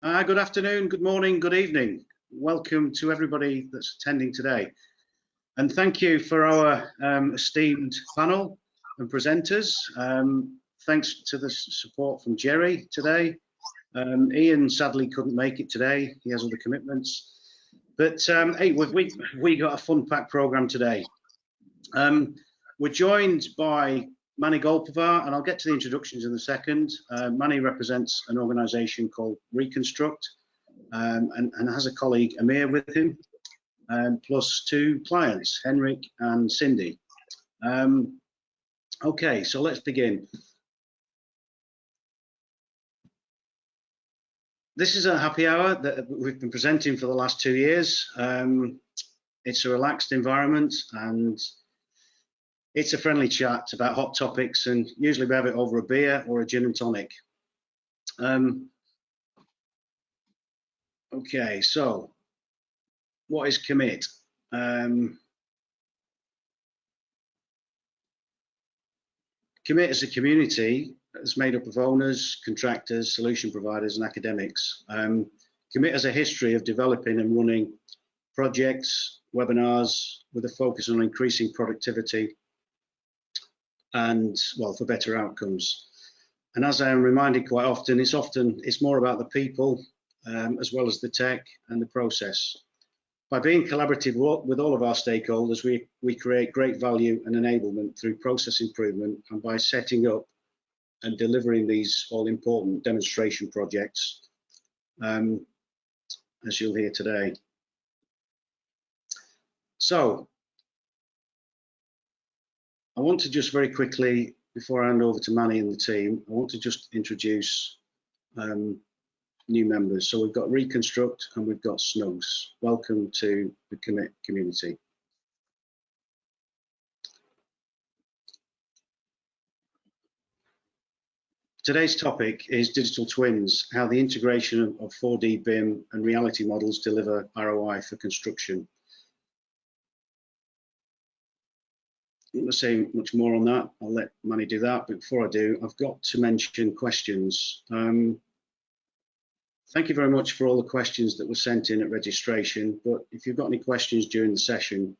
Good afternoon, good morning, good evening. Welcome to everybody that's attending today. And thank you for our esteemed panel and presenters. Thanks to the support from Jerry today. Ian sadly couldn't make it today. He has other commitments. But hey, we got a fun-packed program today. We're joined by Mani Golpavar, and I'll get to the introductions in a second. Mani represents an organisation called Reconstruct and has a colleague, Amir, with him, plus two clients, Henrik and Cindy. Okay, so let's begin. This is a happy hour that we've been presenting for the last 2 years. It's a relaxed environment and it's a friendly chat about hot topics, and usually we have it over a beer or a gin and tonic. Okay, so what is COMIT? COMIT is a community that's made up of owners, contractors, solution providers, and academics. COMIT has a history of developing and running projects, webinars with a focus on increasing productivity and, well, for better outcomes. And as I am reminded quite often, it's more about the people as well as the tech and the process. By being collaborative with all of our stakeholders, we create great value and enablement through process improvement, and by setting up and delivering these all-important demonstration projects, as you'll hear today. So, I want to just very quickly, before I hand over to Mani and the team, I want to just introduce new members. So we've got Reconstruct and we've got Snugs. Welcome to the COMIT community. Today's topic is digital twins, how the integration of 4D BIM and reality models deliver ROI for construction. I'm not going to say much more on that. I'll let Mani do that. But before I do, I've got to mention questions. Thank you very much for all the questions that were sent in at registration. But if you've got any questions during the session,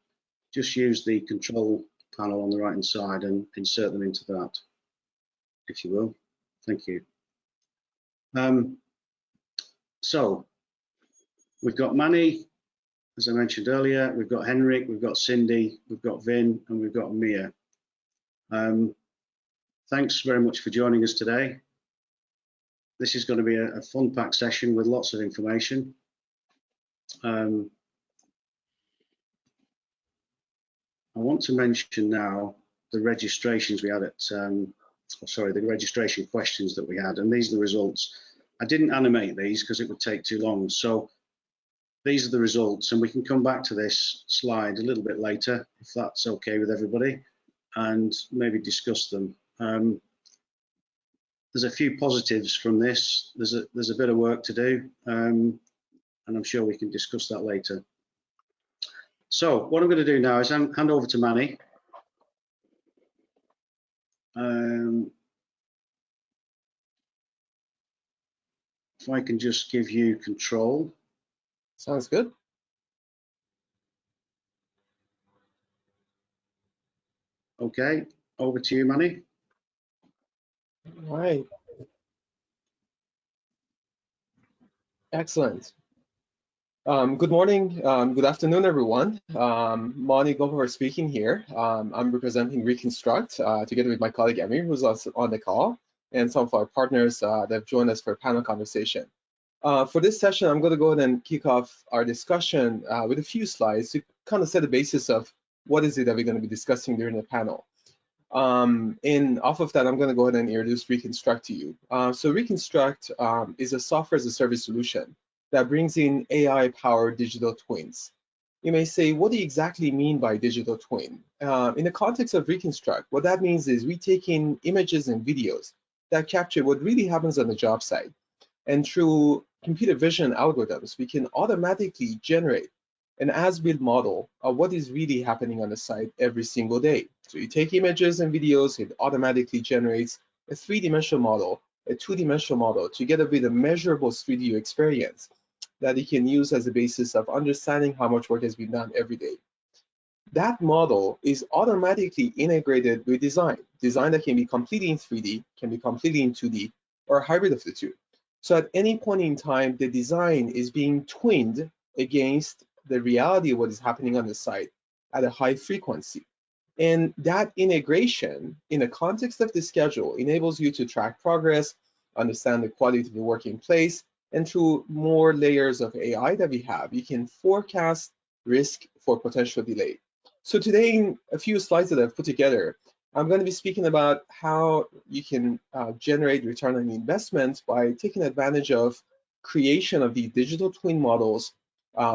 just use the control panel on the right-hand side and insert them into that, if you will. Thank you. So we've got Mani, as I mentioned earlier, we've got Henrik, we've got Cindy, we've got Vin, and we've got Mia. Thanks very much for joining us today. This is going to be a fun-packed session with lots of information. I want to mention now the registrations we had at, the registration questions that we had, and these are the results. I didn't animate these because it would take too long. So these are the results, and we can come back to this slide a little bit later, if that's okay with everybody, and maybe discuss them. There's a few positives from this. There's a bit of work to do, and I'm sure we can discuss that later. So what I'm going to do now is hand over to Mani. If I can just give you control. Sounds good. Okay, over to you, Mani. All right. Excellent. Good morning, good afternoon, everyone. Mani Golpavar speaking here. I'm representing Reconstruct together with my colleague Amir, who's also on the call, and some of our partners that have joined us for a panel conversation. For this session, I'm going to go ahead and kick off our discussion with a few slides to kind of set the basis of what is it that we're going to be discussing during the panel. And off of that, I'm going to go ahead and introduce Reconstruct to you. So Reconstruct is a software as a service solution that brings in AI-powered digital twins. You may say, what do you exactly mean by digital twin? In the context of Reconstruct, what that means is we take in images and videos that capture what really happens on the job site. And through computer vision algorithms, we can automatically generate an as-built model of what is really happening on the site every single day. So you take images and videos, it automatically generates a three-dimensional model a two-dimensional model together with a measurable 3D experience that you can use as a basis of understanding how much work has been done every day. That model is automatically integrated with design that can be completely in 3D, can be completely in 2D, or a hybrid of the two. So at any point in time, the design is being twinned against the reality of what is happening on the site at a high frequency. And that integration in the context of the schedule enables you to track progress, understand the quality of the work in place, and through more layers of AI that we have, you can forecast risk for potential delay. So today, in a few slides that I've put together, I'm going to be speaking about how you can generate return on investment by taking advantage of creation of the digital twin models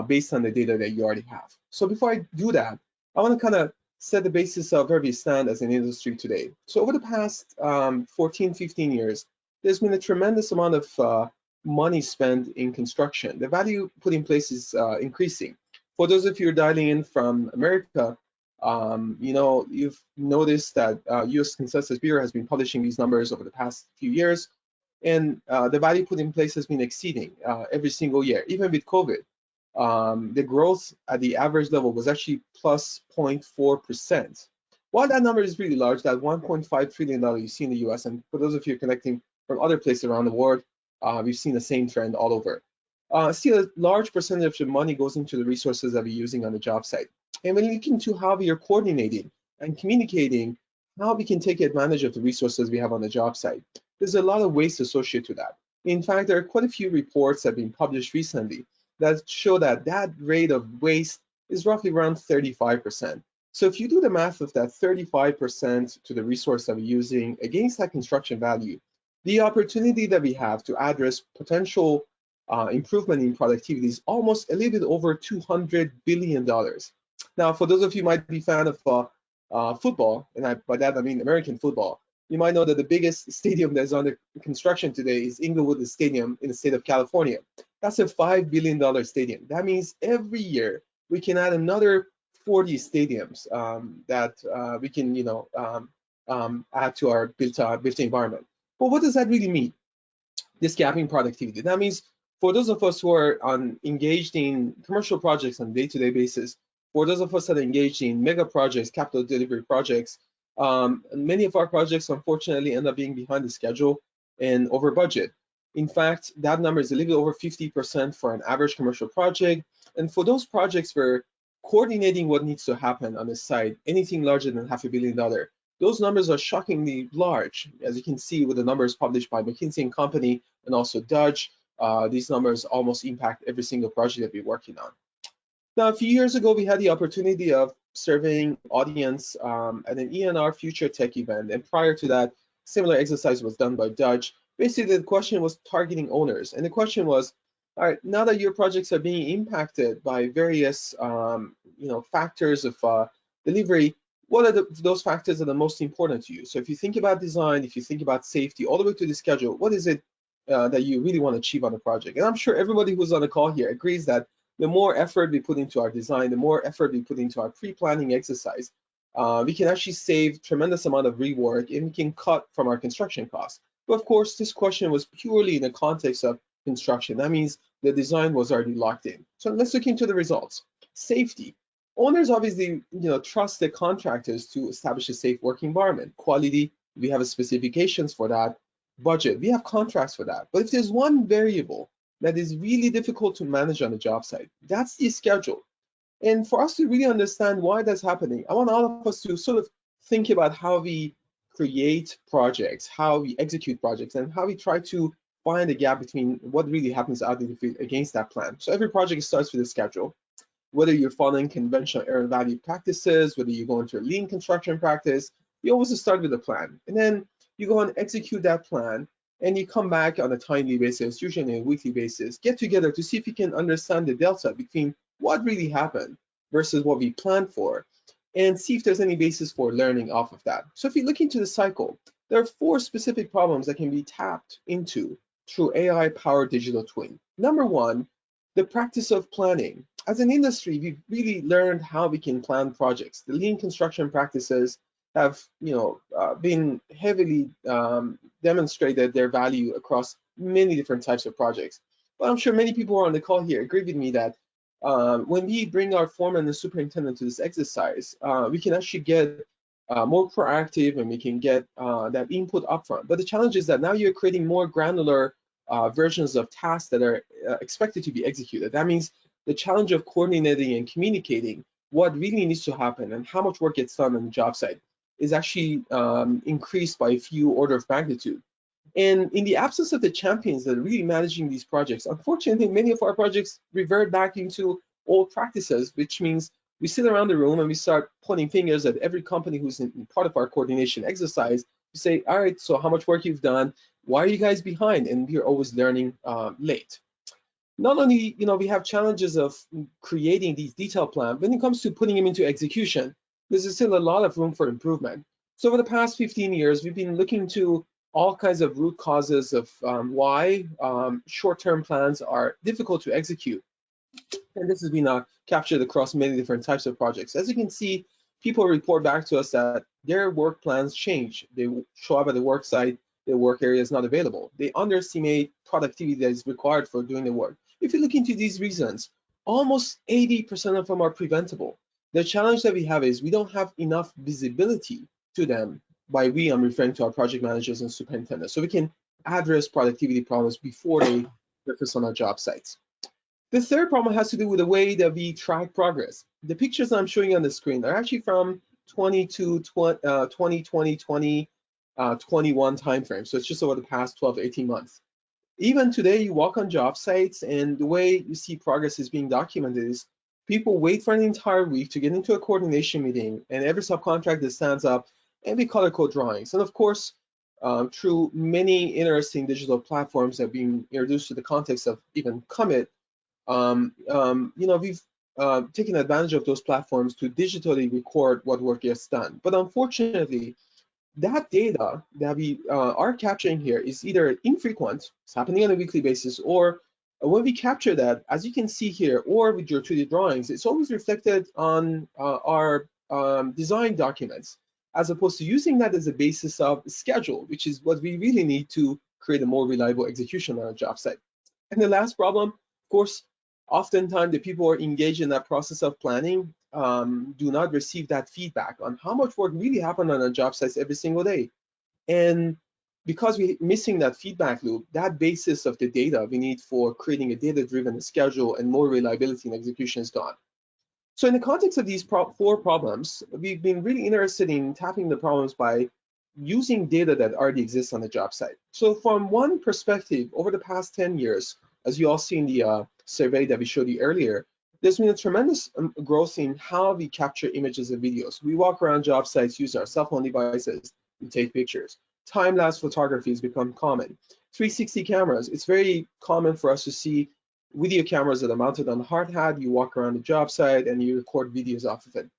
based on the data that you already have. So before I do that, I want to kind of set the basis of where we stand as an industry today. So over the past 14, 15 years, there's been a tremendous amount of money spent in construction. The value put in place is increasing. For those of you who are dialing in from America, you know, you've noticed that US Consensus Bureau has been publishing these numbers over the past few years, and the value put in place has been exceeding every single year, even with COVID. The growth at the average level was actually plus 0.4%. While that number is really large, that $1.5 trillion you see in the US, and for those of you connecting from other places around the world, we've seen the same trend all over. Still, a large percentage of money goes into the resources that we're using on the job site. And when looking to how we are coordinating and communicating how we can take advantage of the resources we have on the job site, there's a lot of waste associated to that. In fact, there are quite a few reports that have been published recently that show that that rate of waste is roughly around 35%. So if you do the math of that 35% to the resource that we're using against that construction value, the opportunity that we have to address potential improvement in productivity is almost a little bit over $200 billion. Now, for those of you who might be a fan of football, and by that I mean American football, you might know that the biggest stadium that's under construction today is Inglewood Stadium in the state of California. That's a $5 billion stadium. That means every year we can add another 40 stadiums that we can, you know, add to our built environment. But what does that really mean? This gap in productivity. That means for those of us who are engaged in commercial projects on a day-to-day basis, for those of us that are engaged in mega projects, capital delivery projects, many of our projects unfortunately end up being behind the schedule and over budget. In fact, that number is a little bit over 50% for an average commercial project. And for those projects where coordinating what needs to happen on the site, anything larger than $500 million, those numbers are shockingly large. As you can see with the numbers published by McKinsey & Company and also Dodge, these numbers almost impact every single project that we're working on. Now, a few years ago, we had the opportunity of surveying audience at an ENR Future Tech event. And prior to that, similar exercise was done by Dodge. Basically, the question was targeting owners. And the question was, all right, now that your projects are being impacted by various factors of delivery, what are those factors that are most important to you? So if you think about design, if you think about safety, all the way to the schedule, what is it that you really want to achieve on the project? And I'm sure everybody who's on the call here agrees that the more effort we put into our design, the more effort we put into our pre-planning exercise, we can actually save tremendous amount of rework and we can cut from our construction costs. But of course, this question was purely in the context of construction. That means the design was already locked in. So let's look into the results. Safety. Owners obviously trust the contractors to establish a safe work environment. Quality, we have specifications for that. Budget, we have contracts for that. But if there's one variable that is really difficult to manage on the job site, that's the schedule. And for us to really understand why that's happening, I want all of us to sort of think about how we create projects, how we execute projects, and how we try to find a gap between what really happens out in the field against that plan. So every project starts with a schedule. Whether you're following conventional error value practices, whether you go into a lean construction practice, you always start with a plan. And then you go and execute that plan, and you come back on a timely basis, usually on a weekly basis, get together to see if you can understand the delta between what really happened versus what we planned for, and see if there's any basis for learning off of that. So if you look into the cycle, there are 4 specific problems that can be tapped into through AI-powered digital twin. Number 1, the practice of planning. As an industry, we've really learned how we can plan projects. The lean construction practices have been heavily demonstrated their value across many different types of projects. But I'm sure many people on the call here agree with me that when we bring our foreman and superintendent to this exercise, we can actually get more proactive and we can get that input upfront. But the challenge is that now you're creating more granular versions of tasks that are expected to be executed. That means the challenge of coordinating and communicating what really needs to happen and how much work gets done on the job site is actually increased by a few order of magnitude. And in the absence of the champions that are really managing these projects, unfortunately, many of our projects revert back into old practices, which means we sit around the room and we start pointing fingers at every company who's in part of our coordination exercise. We say, all right, so how much work you've done? Why are you guys behind? And we're always learning late. Not only, we have challenges of creating these detailed plans, when it comes to putting them into execution, there's still a lot of room for improvement. So over the past 15 years, we've been looking to all kinds of root causes of why short-term plans are difficult to execute. And this has been captured across many different types of projects. As you can see, people report back to us that their work plans change. They show up at the work site, their work area is not available. They underestimate productivity that is required for doing the work. If you look into these reasons, almost 80% of them are preventable. The challenge that we have is we don't have enough visibility to them. By we, I'm referring to our project managers and superintendents. So we can address productivity problems before they surface on our job sites. The third problem has to do with the way that we track progress. The pictures I'm showing you on the screen are actually from 2020, 21 timeframe. So it's just over the past 12 to 18 months. Even today, you walk on job sites and the way you see progress is being documented is people wait for an entire week to get into a coordination meeting, and every subcontractor stands up and we color code drawings. And of course, through many interesting digital platforms that have been introduced to the context of even COMIT, we've taken advantage of those platforms to digitally record what work gets done. But unfortunately, that data that we are capturing here is either infrequent, it's happening on a weekly basis, or when we capture that, as you can see here, or with your 2D drawings, it's always reflected on our design documents, as opposed to using that as a basis of schedule, which is what we really need to create a more reliable execution on a job site. And the last problem, of course, oftentimes the people who are engaged in that process of planning do not receive that feedback on how much work really happened on a job site every single day. And because we're missing that feedback loop, that basis of the data we need for creating a data-driven schedule and more reliability in execution is gone. So in the context of these four problems, we've been really interested in tackling the problems by using data that already exists on the job site. So from one perspective, over the past 10 years, as you all see in the survey that we showed you earlier, there's been a tremendous growth in how we capture images and videos. We walk around job sites, use our cell phone devices, we take pictures. Time-lapse photography has become common. 360 cameras, it's very common for us to see video cameras that are mounted on the hard hat. You walk around the job site and you record videos off of it.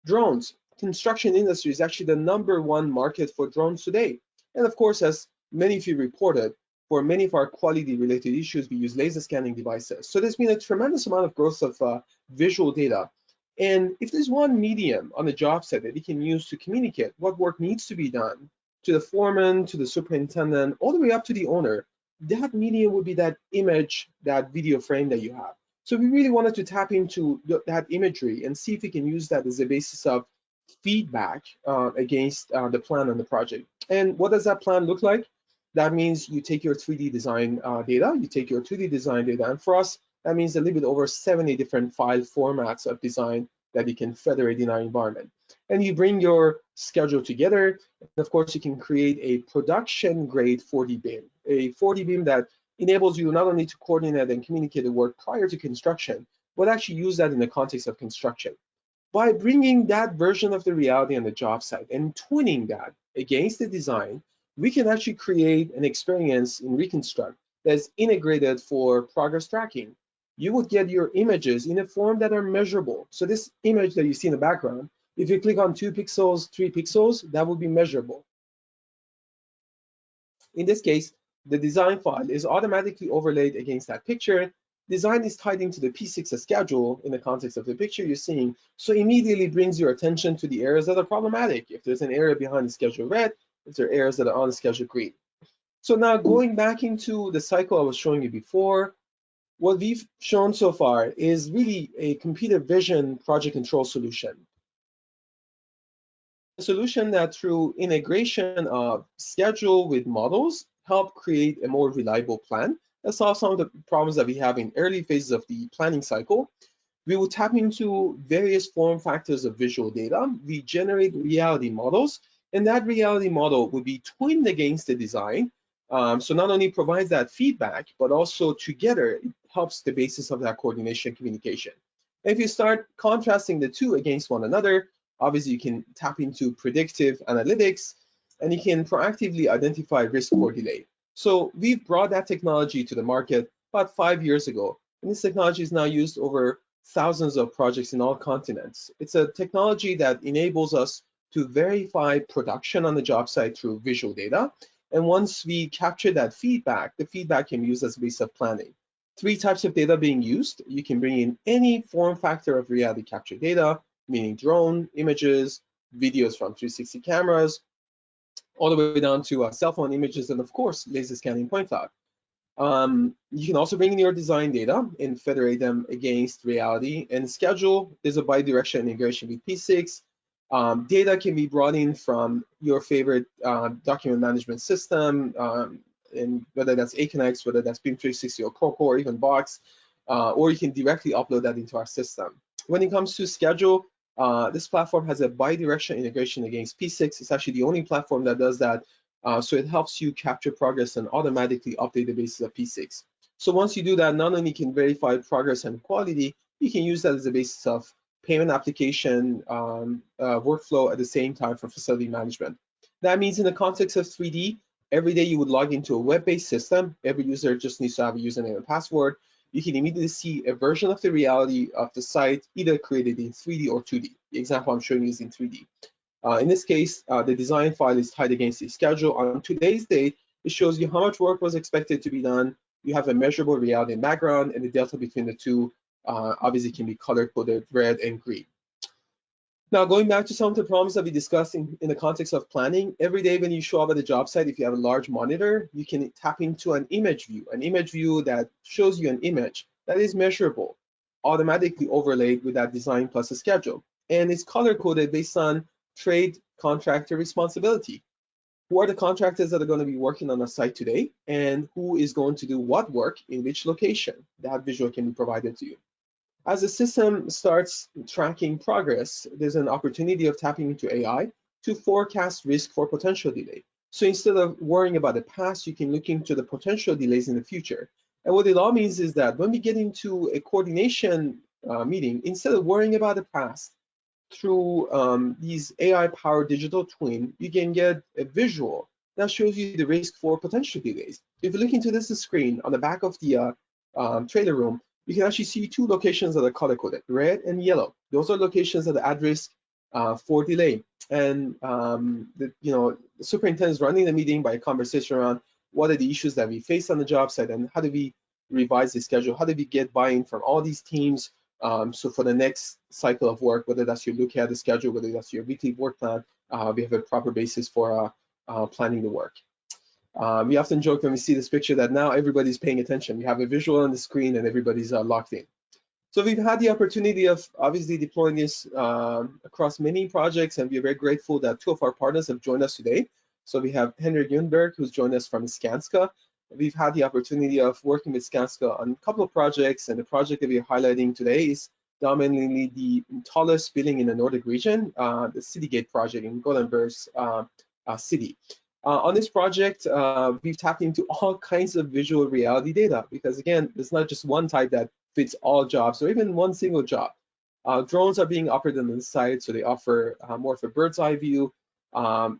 Drones, construction industry is actually the #1 market for drones today. And of course, as many of you reported, for many of our quality related issues, we use laser scanning devices. So there's been a tremendous amount of growth of visual data. And if there's one medium on the job site that we can use to communicate what work needs to be done to the foreman, to the superintendent, all the way up to the owner, that medium would be that image, that video frame that you have. So we really wanted to tap into that imagery and see if we can use that as a basis of feedback against the plan on the project. And what does that plan look like? That means you take your 3D design data, you take your 2D design data, and for us, that means a little bit over 70 different file formats of design that you can federate in our environment. And you bring your schedule together, and of course, you can create a production-grade 4D BIM, a 4D BIM that enables you not only to coordinate and communicate the work prior to construction, but actually use that in the context of construction. By bringing that version of the reality on the job site and twinning that against the design, we can actually create an experience in Reconstruct that's integrated for progress tracking. You would get your images in a form that are measurable. So this image that you see in the background, if you click on 2 pixels, 3 pixels, that will be measurable. In this case, the design file is automatically overlaid against that picture, design is tied into the P6 schedule in the context of the picture you're seeing, so immediately brings your attention to the areas that are problematic. If there's an area behind the schedule red, if there are areas that are on the schedule green. So now going back into the cycle I was showing you before, what we've shown so far is really a computer vision project control solution. A solution that through integration of schedule with models help create a more reliable plan that solves some of the problems that we have in early phases of the planning cycle. We will tap into various form factors of visual data. We generate reality models, and that reality model will be twinned against the design. So not only provides that feedback, but also together it helps the basis of that coordination communication. And if you start contrasting the two against one another, obviously you can tap into predictive analytics, and you can proactively identify risk or delay. So we've brought that technology to the market about 5 years ago, and this technology is now used over thousands of projects in all continents. It's a technology that enables us to verify production on the job site through visual data. And once we capture that feedback, the feedback can be used as a base of planning. 3 types of data being used. You can bring in any form factor of reality capture data, meaning drone images, videos from 360 cameras, all the way down to cell phone images, and of course, laser scanning point cloud. You can also bring in your design data and federate them against reality. And schedule, there's a bi-directional integration with P6. Data can be brought in from your favorite document management system, and whether that's Aconex, whether that's BIM 360 or Coco, or even Box, or you can directly upload that into our system. When it comes to schedule, this platform has a bi-directional integration against P6. It's actually the only platform that does that. So it helps you capture progress and automatically update the basis of P6. So once you do that, not only can verify progress and quality, you can use that as a basis of payment application workflow at the same time for facility management. That means in the context of 3D, every day you would log into a web-based system. Every user just needs to have a username and password. You can immediately see a version of the reality of the site, either created in 3D or 2D. The example I'm showing you is in 3D. In this case, the design file is tied against the schedule. On today's date, it shows you how much work was expected to be done. You have a measurable reality in background, and the delta between the two obviously can be color-coded red and green. Now, going back to some of the problems that we discussed in the context of planning, every day when you show up at the job site, if you have a large monitor, you can tap into an image view that shows you an image that is measurable, automatically overlaid with that design plus a schedule. And it's color-coded based on trade contractor responsibility. Who are the contractors that are going to be working on a site today, and who is going to do what work in which location? That visual can be provided to you. As the system starts tracking progress, there's an opportunity of tapping into AI to forecast risk for potential delay. So instead of worrying about the past, you can look into the potential delays in the future. And what it all means is that when we get into a coordination meeting, instead of worrying about the past, through these AI-powered digital twin, you can get a visual that shows you the risk for potential delays. If you look into this screen on the back of the trailer room, you can actually see 2 locations that are color-coded, red and yellow. Those are locations that are at risk for delay. And the superintendent is running the meeting by a conversation around what are the issues that we face on the job site, and how do we revise the schedule? How do we get buy-in from all these teams? So for the next cycle of work, whether that's your look at the schedule, whether that's your weekly work plan, we have a proper basis for planning the work. We often joke when we see this picture that now everybody's paying attention. We have a visual on the screen and everybody's locked in. So we've had the opportunity of obviously deploying this across many projects, and we're very grateful that 2 of our partners have joined us today. So we have Henrik Junberg, who's joined us from Skanska. We've had the opportunity of working with Skanska on a couple of projects, and the project that we're highlighting today is dominantly the tallest building in the Nordic region, the Citygate project in Gothenburg's city. On this project, we've tapped into all kinds of visual reality data, because again, there's not just one type that fits all jobs or even one single job. Drones are being operated on the site, so they offer more of a bird's eye view.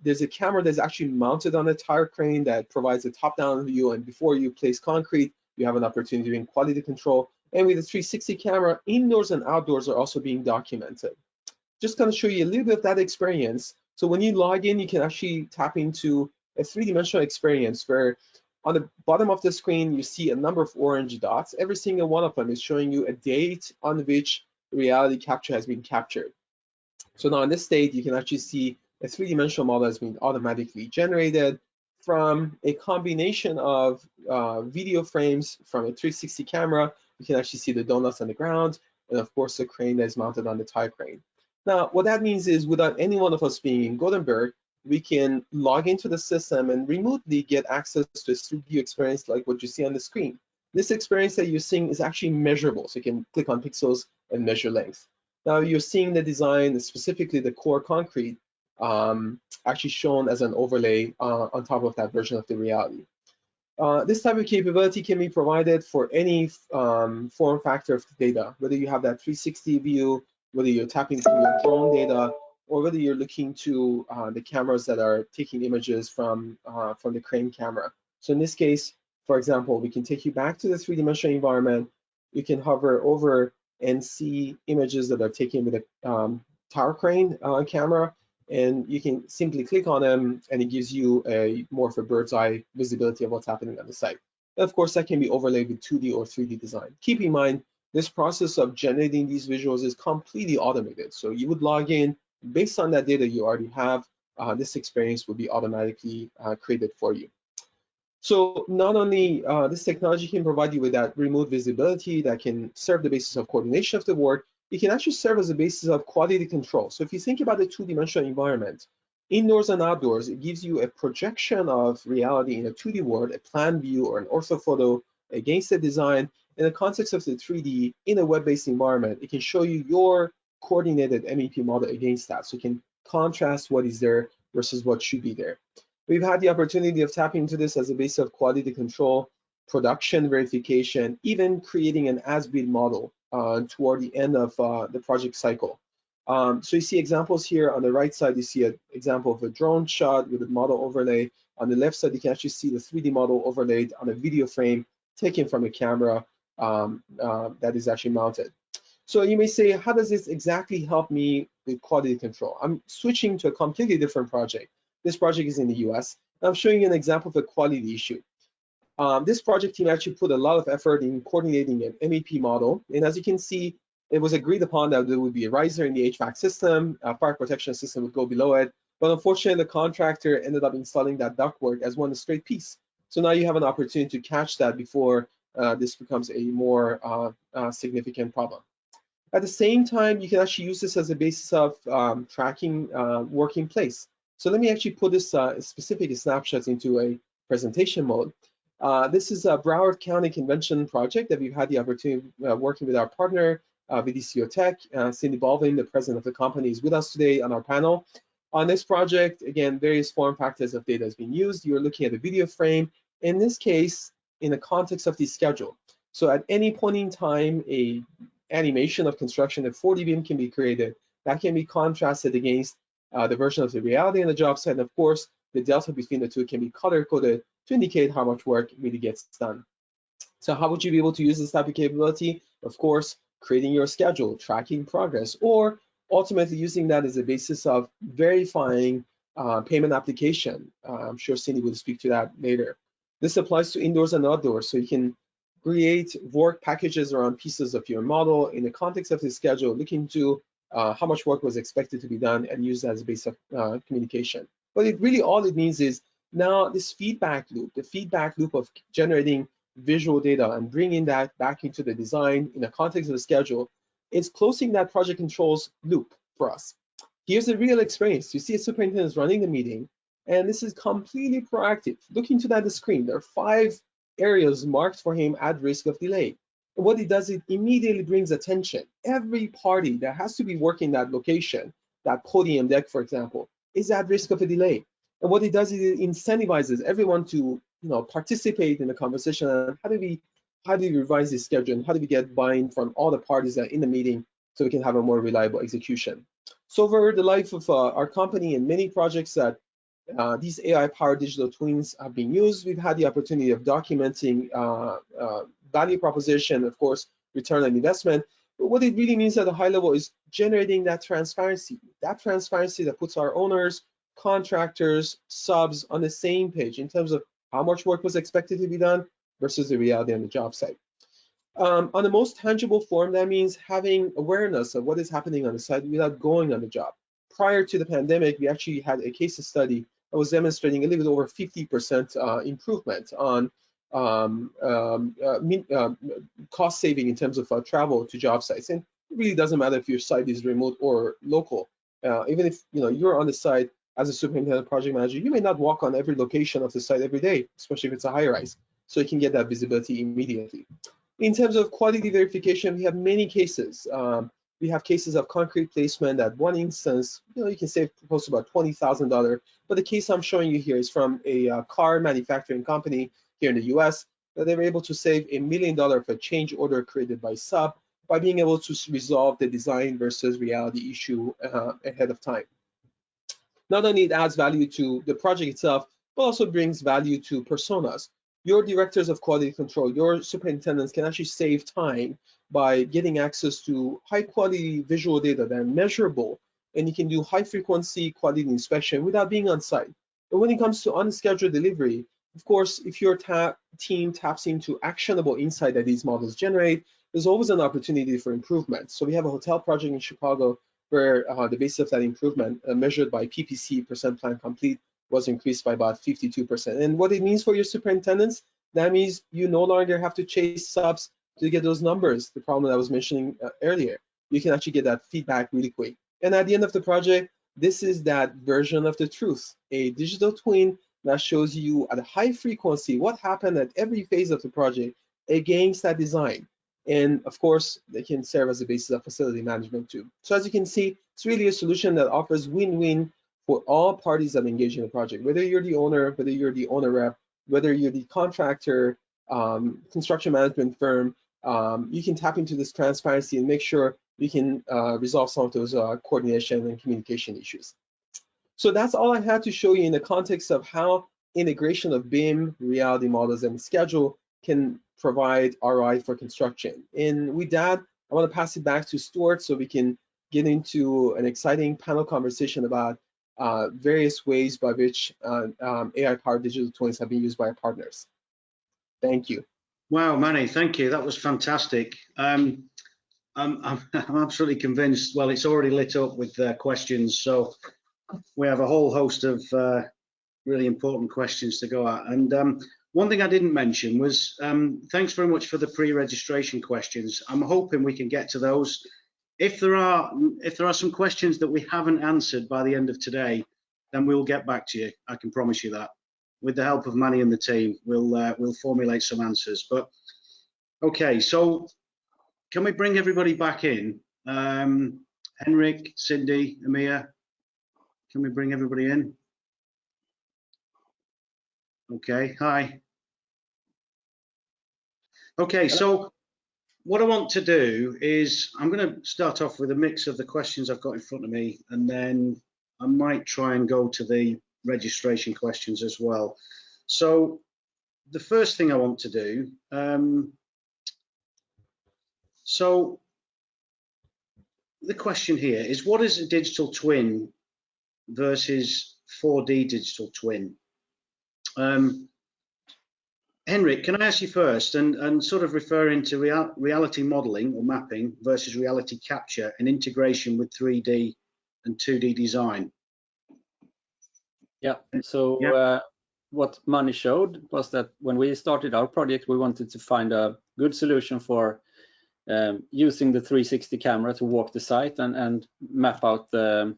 There's a camera that's actually mounted on a tire crane that provides a top-down view, and before you place concrete, you have an opportunity to do quality control. And with a 360 camera, indoors and outdoors are also being documented. Just going to show you a little bit of that experience. So when you log in, you can actually tap into a 3-dimensional experience where On the bottom of the screen, you see a number of orange dots. Every single one of them is showing you a date on which reality capture has been captured. So now in this state, you can actually see a three-dimensional model has been automatically generated from a combination of video frames from a 360 camera. You can actually see the donuts on the ground, and of course the crane that is mounted on the tie crane. Now, what that means is without any one of us being in Gothenburg, we can log into the system and remotely get access to a 3D experience like what you see on the screen. This experience that you're seeing is actually measurable, so you can click on pixels and measure length. Now you're seeing the design, specifically the core concrete, actually shown as an overlay on top of that version of the reality. This type of capability can be provided for any form factor of the data, whether you have that 360 view, whether you're tapping through your drone data, or whether you're looking to the cameras that are taking images from the crane camera. So in this case, for example, we can take you back to the three-dimensional environment. You can hover over and see images that are taken with a tower crane camera, and you can simply click on them and it gives you a more of a bird's eye visibility of what's happening on the site. And of course, that can be overlaid with 2D or 3D design. Keep in mind, this process of generating these visuals is completely automated. So you would log in, based on that data you already have, this experience will be automatically created for you. So not only this technology can provide you with that remote visibility that can serve the basis of coordination of the work, it can actually serve as a basis of quality control. So if you think about the two-dimensional environment, indoors and outdoors, it gives you a projection of reality in a 2D world, a plan view or an orthophoto against the design. In the context of the 3D in a web-based environment, it can show you your coordinated MEP model against that. So you can contrast what is there versus what should be there. We've had the opportunity of tapping into this as a base of quality control, production verification, even creating an as-built model toward the end of the project cycle. So you see examples here on the right side, you see an example of a drone shot with a model overlay. On the left side, you can actually see the 3D model overlaid on a video frame taken from a camera that is actually mounted. So you may say, how does this exactly help me with quality control? I'm switching to a completely different project. This project is in the US. I'm showing you an example of a quality issue. This project team actually put a lot of effort in coordinating an MEP model. And as you can see, it was agreed upon that there would be a riser in the HVAC system, a fire protection system would go below it. But unfortunately, the contractor ended up installing that ductwork as one straight piece. So now you have an opportunity to catch that before this becomes a more significant problem. At the same time, you can actually use this as a basis of tracking work in place. So let me actually put this specific snapshot into a presentation mode. This is a Broward County Convention project that we've had the opportunity of working with our partner, VDCO Tech. Cindy Baldwin, the president of the company, is with us today on our panel. On this project, again, various form factors of data has been used. You're looking at a video frame, in this case, in the context of the schedule. So at any point in time, a animation of construction at 4D BIM can be created. That can be contrasted against the version of the reality on the job site. And of course, the delta between the two can be color-coded to indicate how much work really gets done. So how would you be able to use this type of capability? Of course, creating your schedule, tracking progress, or ultimately using that as a basis of verifying payment application. I'm sure Cindy will speak to that later. This applies to indoors and outdoors, so you can create work packages around pieces of your model in the context of the schedule, looking to how much work was expected to be done and use that as a base of communication. But it really, all it means is now this feedback loop, the feedback loop of generating visual data and bringing that back into the design in the context of the schedule, it's closing that project controls loop for us. Here's a real experience. You see a superintendent is running the meeting, and this is completely proactive. Looking to that screen, there are 5 areas marked for him at risk of delay. And what it does, it immediately brings attention. Every party that has to be working that location, that podium deck, for example, is at risk of a delay. And what it does is it incentivizes everyone to participate in the conversation. And how do we revise this schedule? And how do we get buy-in from all the parties that are in the meeting so we can have a more reliable execution? So over the life of our company and many projects that these AI-powered digital twins have been used, we've had the opportunity of documenting value proposition, of course, return on investment. But what it really means at a high level is generating that transparency that puts our owners, contractors, subs on the same page in terms of how much work was expected to be done versus the reality on the job site. On the most tangible form, that means having awareness of what is happening on the site without going on the job. Prior to the pandemic, we actually had a case study that was demonstrating a little bit over 50% improvement on cost saving in terms of travel to job sites. And it really doesn't matter if your site is remote or local. Even if you're on the site as a superintendent project manager, you may not walk on every location of the site every day, especially if it's a high-rise. So you can get that visibility immediately. In terms of quality verification, we have many cases. We have cases of concrete placement. At one instance, you can save close to about $20,000. But the case I'm showing you here is from a car manufacturing company here in the US. They were able to save $1 million for a change order created by sub by being able to resolve the design versus reality issue ahead of time. Not only it adds value to the project itself, but also brings value to personas. Your directors of quality control, your superintendents can actually save time by getting access to high quality visual data that are measurable, and you can do high frequency quality inspection without being on site. But when it comes to unscheduled delivery, of course, if your team taps into actionable insight that these models generate, there's always an opportunity for improvement. So we have a hotel project in Chicago where the basis of that improvement measured by PPC, percent plan complete, was increased by about 52%. And what it means for your superintendents, that means you no longer have to chase subs to get those numbers, the problem that I was mentioning earlier. You can actually get that feedback really quick. And at the end of the project, this is that version of the truth, a digital twin that shows you at a high frequency what happened at every phase of the project against that design. And of course, they can serve as a basis of facility management too. So as you can see, it's really a solution that offers win-win for all parties that engage in the project, whether you're the owner, whether you're the owner rep, whether you're the contractor, construction management firm, you can tap into this transparency and make sure you can resolve some of those coordination and communication issues. So that's all I had to show you in the context of how integration of BIM, reality models, and schedule can provide ROI for construction. And with that, I want to pass it back to Stuart so we can get into an exciting panel conversation about various ways by which AI-powered digital twins have been used by our partners. Thank you. Wow, Manny, thank you. That was fantastic. I'm absolutely convinced. Well, it's already lit up with questions, so we have a whole host of really important questions to go at. And one thing I didn't mention was thanks very much for the pre-registration questions. I'm hoping we can get to those. If there are some questions that we haven't answered by the end of today, then we'll get back to you. I can promise you that. With the help of Manny and the team, we'll formulate some answers. But okay, so can we bring everybody back in? Henrik, Cindy, Amir, can we bring everybody in? Okay, hi. Okay, so what I want to do is I'm going to start off with a mix of the questions I've got in front of me, and then I might try and go to the registration questions as well. So the first thing I want to do, so the question here is, what is a digital twin versus 4D digital twin? Henrik, can I ask you first, and sort of referring to reality modeling or mapping versus reality capture and integration with 3D and 2D design? Yeah, so what Manny showed was that when we started our project, we wanted to find a good solution for using the 360 camera to walk the site and map out the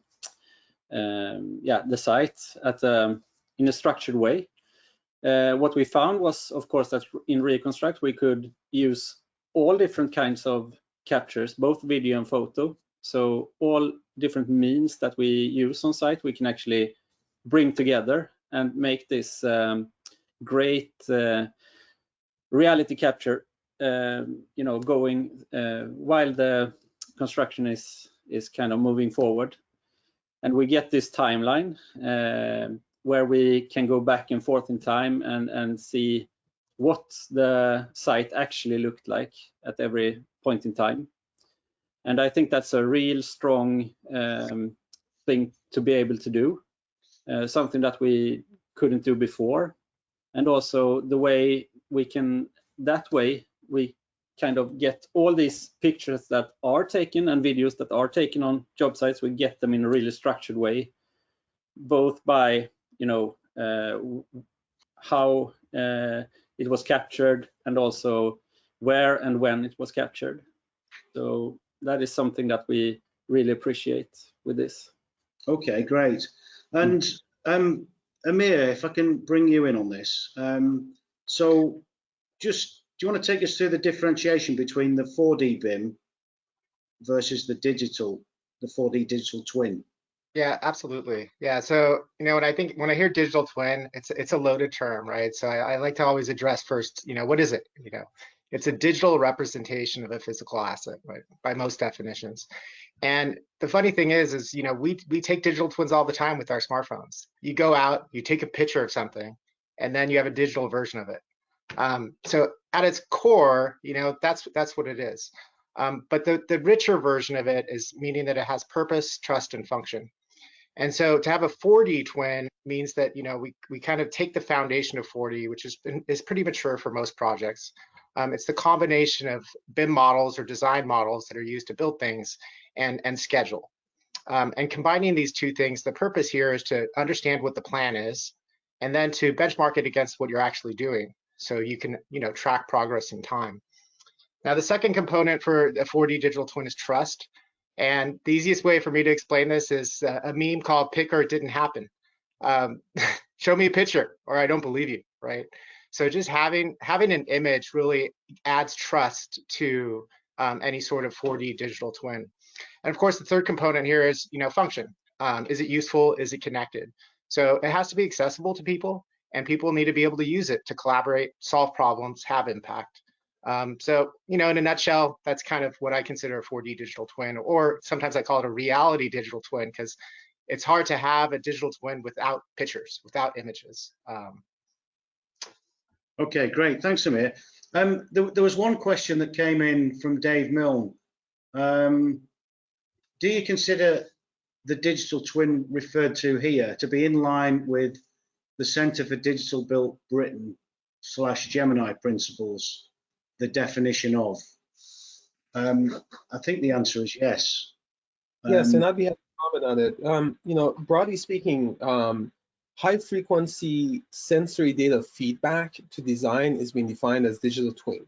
site in a structured way. What we found was, of course, that in Reconstruct we could use all different kinds of captures, both video and photo. So all different means that we use on site, we can actually bring together and make this great reality capture, going while the construction is kind of moving forward. And we get this timeline where we can go back and forth in time and see what the site actually looked like at every point in time. And I think that's a real strong thing to be able to do, something that we couldn't do before. and also the way we can, that way we kind of get all these pictures that are taken and videos that are taken on job sites, we get them in a really structured way, both by, you know, how it was captured and also where and when it was captured. So that is something that we really appreciate with this. Okay, great. And Amir, if I can bring you in on this. So just, do you want to take us through the differentiation between the 4D BIM versus the 4D digital twin? Yeah, absolutely. Yeah, so you know, when I hear digital twin, it's a loaded term, right? So I like to always address first, you know, what is it? You know, it's a digital representation of a physical asset, right? By most definitions. And the funny thing is, you know, we take digital twins all the time with our smartphones. You go out, you take a picture of something, and then you have a digital version of it. So at its core, you know, that's what it is. But the richer version of it is meaning that it has purpose, trust, and function. And so to have a 4D twin means that, you know, we kind of take the foundation of 4D, which is pretty mature for most projects. It's the combination of BIM models or design models that are used to build things and schedule. And combining these two things, the purpose here is to understand what the plan is, and then to benchmark it against what you're actually doing, so you can, you know, track progress in time. Now, the second component for a 4D digital twin is trust. And the easiest way for me to explain this is a meme called "Pick or It Didn't Happen." Show me a picture or I don't believe you, right? So just having an image really adds trust to any sort of 4D digital twin. And of course, the third component here is, you know, function. Is it useful? Is it connected? So it has to be accessible to people, and people need to be able to use it to collaborate, solve problems, have impact. So, you know, in a nutshell, that's kind of what I consider a 4D digital twin, or sometimes I call it a reality digital twin, because it's hard to have a digital twin without pictures, without images. Okay, great. Thanks, Amir. There was one question that came in from Dave Milne. Do you consider the digital twin referred to here to be in line with the Centre for Digital Built Britain / Gemini principles, the definition of? I think the answer is yes. Yes, and I'd be happy to comment on it. You know, broadly speaking, high frequency sensory data feedback to design is being defined as digital twin.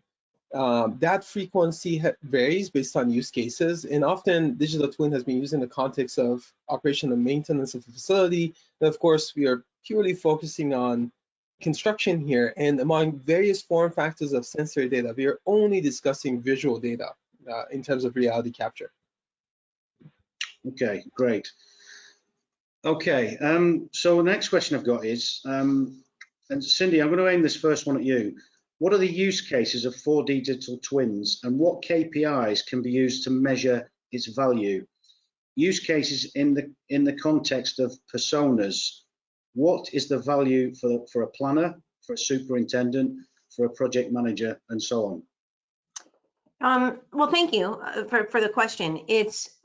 That frequency varies based on use cases, and often digital twin has been used in the context of operation and maintenance of the facility. And of course, we are purely focusing on construction here, and among various form factors of sensory data, we are only discussing visual data in terms of reality capture. Okay, great. Okay, so the next question I've got is, and Cindy, I'm going to aim this first one at you. What are the use cases of 4D digital twins, and what KPIs can be used to measure its value? Use cases in the context of personas. What is the value for a planner, for a superintendent, for a project manager, and so on? Well, thank you for the question.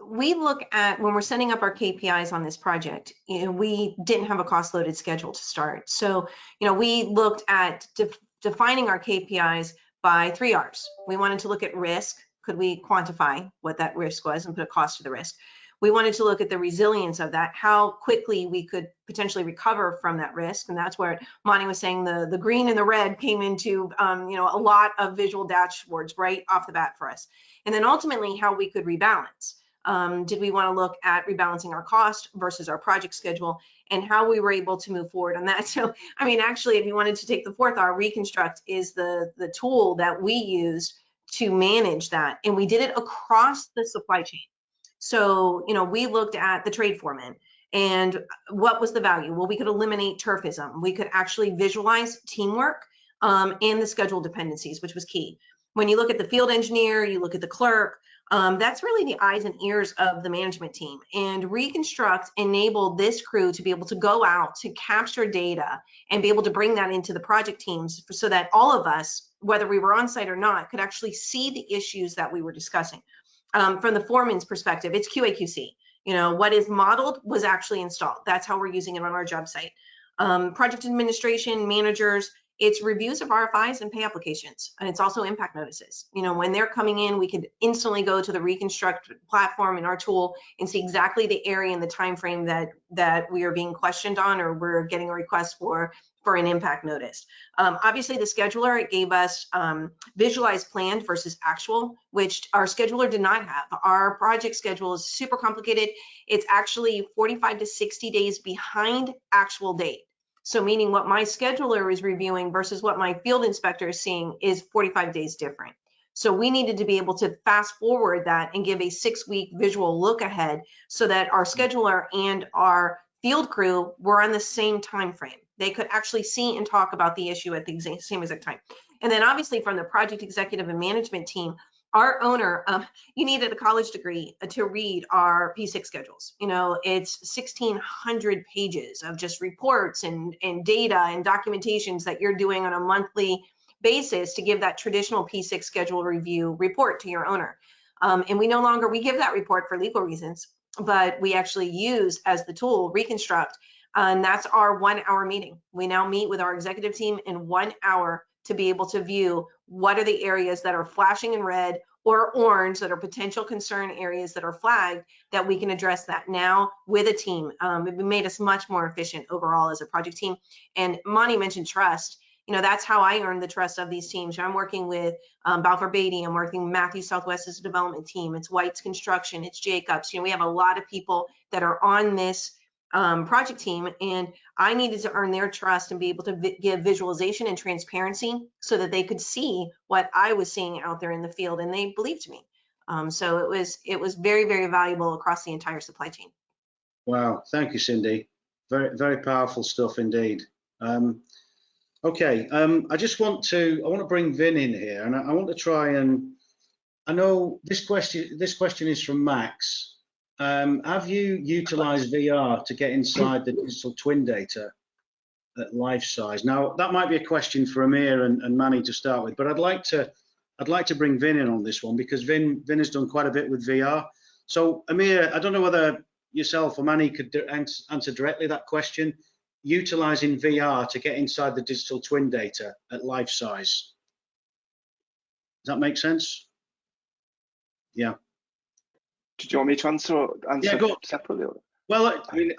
We look at, when we're setting up our KPIs on this project, you know, we didn't have a cost loaded schedule to start. So, you know, we looked at defining our KPIs by 3 R's. We wanted to look at risk. Could we quantify what that risk was and put a cost to the risk? We wanted to look at the resilience of that, how quickly we could potentially recover from that risk. And that's where Monty was saying the green and the red came into, you know, a lot of visual dashboards right off the bat for us. And then ultimately how we could rebalance. Did we want to look at rebalancing our cost versus our project schedule, and how we were able to move forward on that? So, I mean, actually, if you wanted to take the 4th R, Reconstruct is the tool that we used to manage that. And we did it across the supply chain. So, you know, we looked at the trade foreman and what was the value? Well, we could eliminate turfism. We could actually visualize teamwork and the schedule dependencies, which was key. When you look at the field engineer, you look at the clerk, that's really the eyes and ears of the management team. And Reconstruct enabled this crew to be able to go out to capture data and be able to bring that into the project teams so that all of us, whether we were on site or not, could actually see the issues that we were discussing. From the foreman's perspective, it's QA/QC. You know, what is modeled was actually installed. That's how we're using it on our job site. Project administration, managers, it's reviews of RFIs and pay applications, and it's also impact notices. You know, when they're coming in, we could instantly go to the Reconstruct platform in our tool and see exactly the area and the time frame that we are being questioned on, or we're getting a request for an impact notice. Obviously, the scheduler, it gave us visualized planned versus actual, which our scheduler did not have. Our project schedule is super complicated. It's actually 45 to 60 days behind actual date. So meaning what my scheduler is reviewing versus what my field inspector is seeing is 45 days different. So we needed to be able to fast forward that and give a 6-week visual look ahead so that our scheduler and our field crew were on the same time frame. They could actually see and talk about the issue at the same exact time. And then obviously from the project executive and management team, our owner, you needed a college degree to read our P6 schedules. You know, it's 1,600 pages of just reports and data and documentations that you're doing on a monthly basis to give that traditional P6 schedule review report to your owner. And we give that report for legal reasons, but we actually use as the tool Reconstruct, and that's our 1-hour meeting. We now meet with our executive team in 1 hour to be able to view what are the areas that are flashing in red or orange that are potential concern areas that are flagged, that we can address that now with a team. It made us much more efficient overall as a project team. And Monty mentioned trust. You know, that's how I earned the trust of these teams. I'm working with Balfour Beatty, I'm working with Matthew Southwest's development team, it's White's Construction, it's Jacobs. You know, we have a lot of people that are on this project team, and I needed to earn their trust and be able to give visualization and transparency so that they could see what I was seeing out there in the field, and they believed me. So it was very, very valuable across the entire supply chain. Wow, thank you, Cindy. Very, very powerful stuff indeed. Okay, I want to bring Vin in here, and I want to try and, I know this question is from Max. Have you utilized VR to get inside the digital twin data at life size? Now, that might be a question for Amir and Manny to start with, but I'd like to bring Vin in on this one, because Vin has done quite a bit with VR. So Amir, I don't know whether yourself or Manny could answer directly that question, utilizing VR to get inside the digital twin data at life size. Does that make sense? Yeah. Do you want me to answer Yeah, go separately? Well, I mean,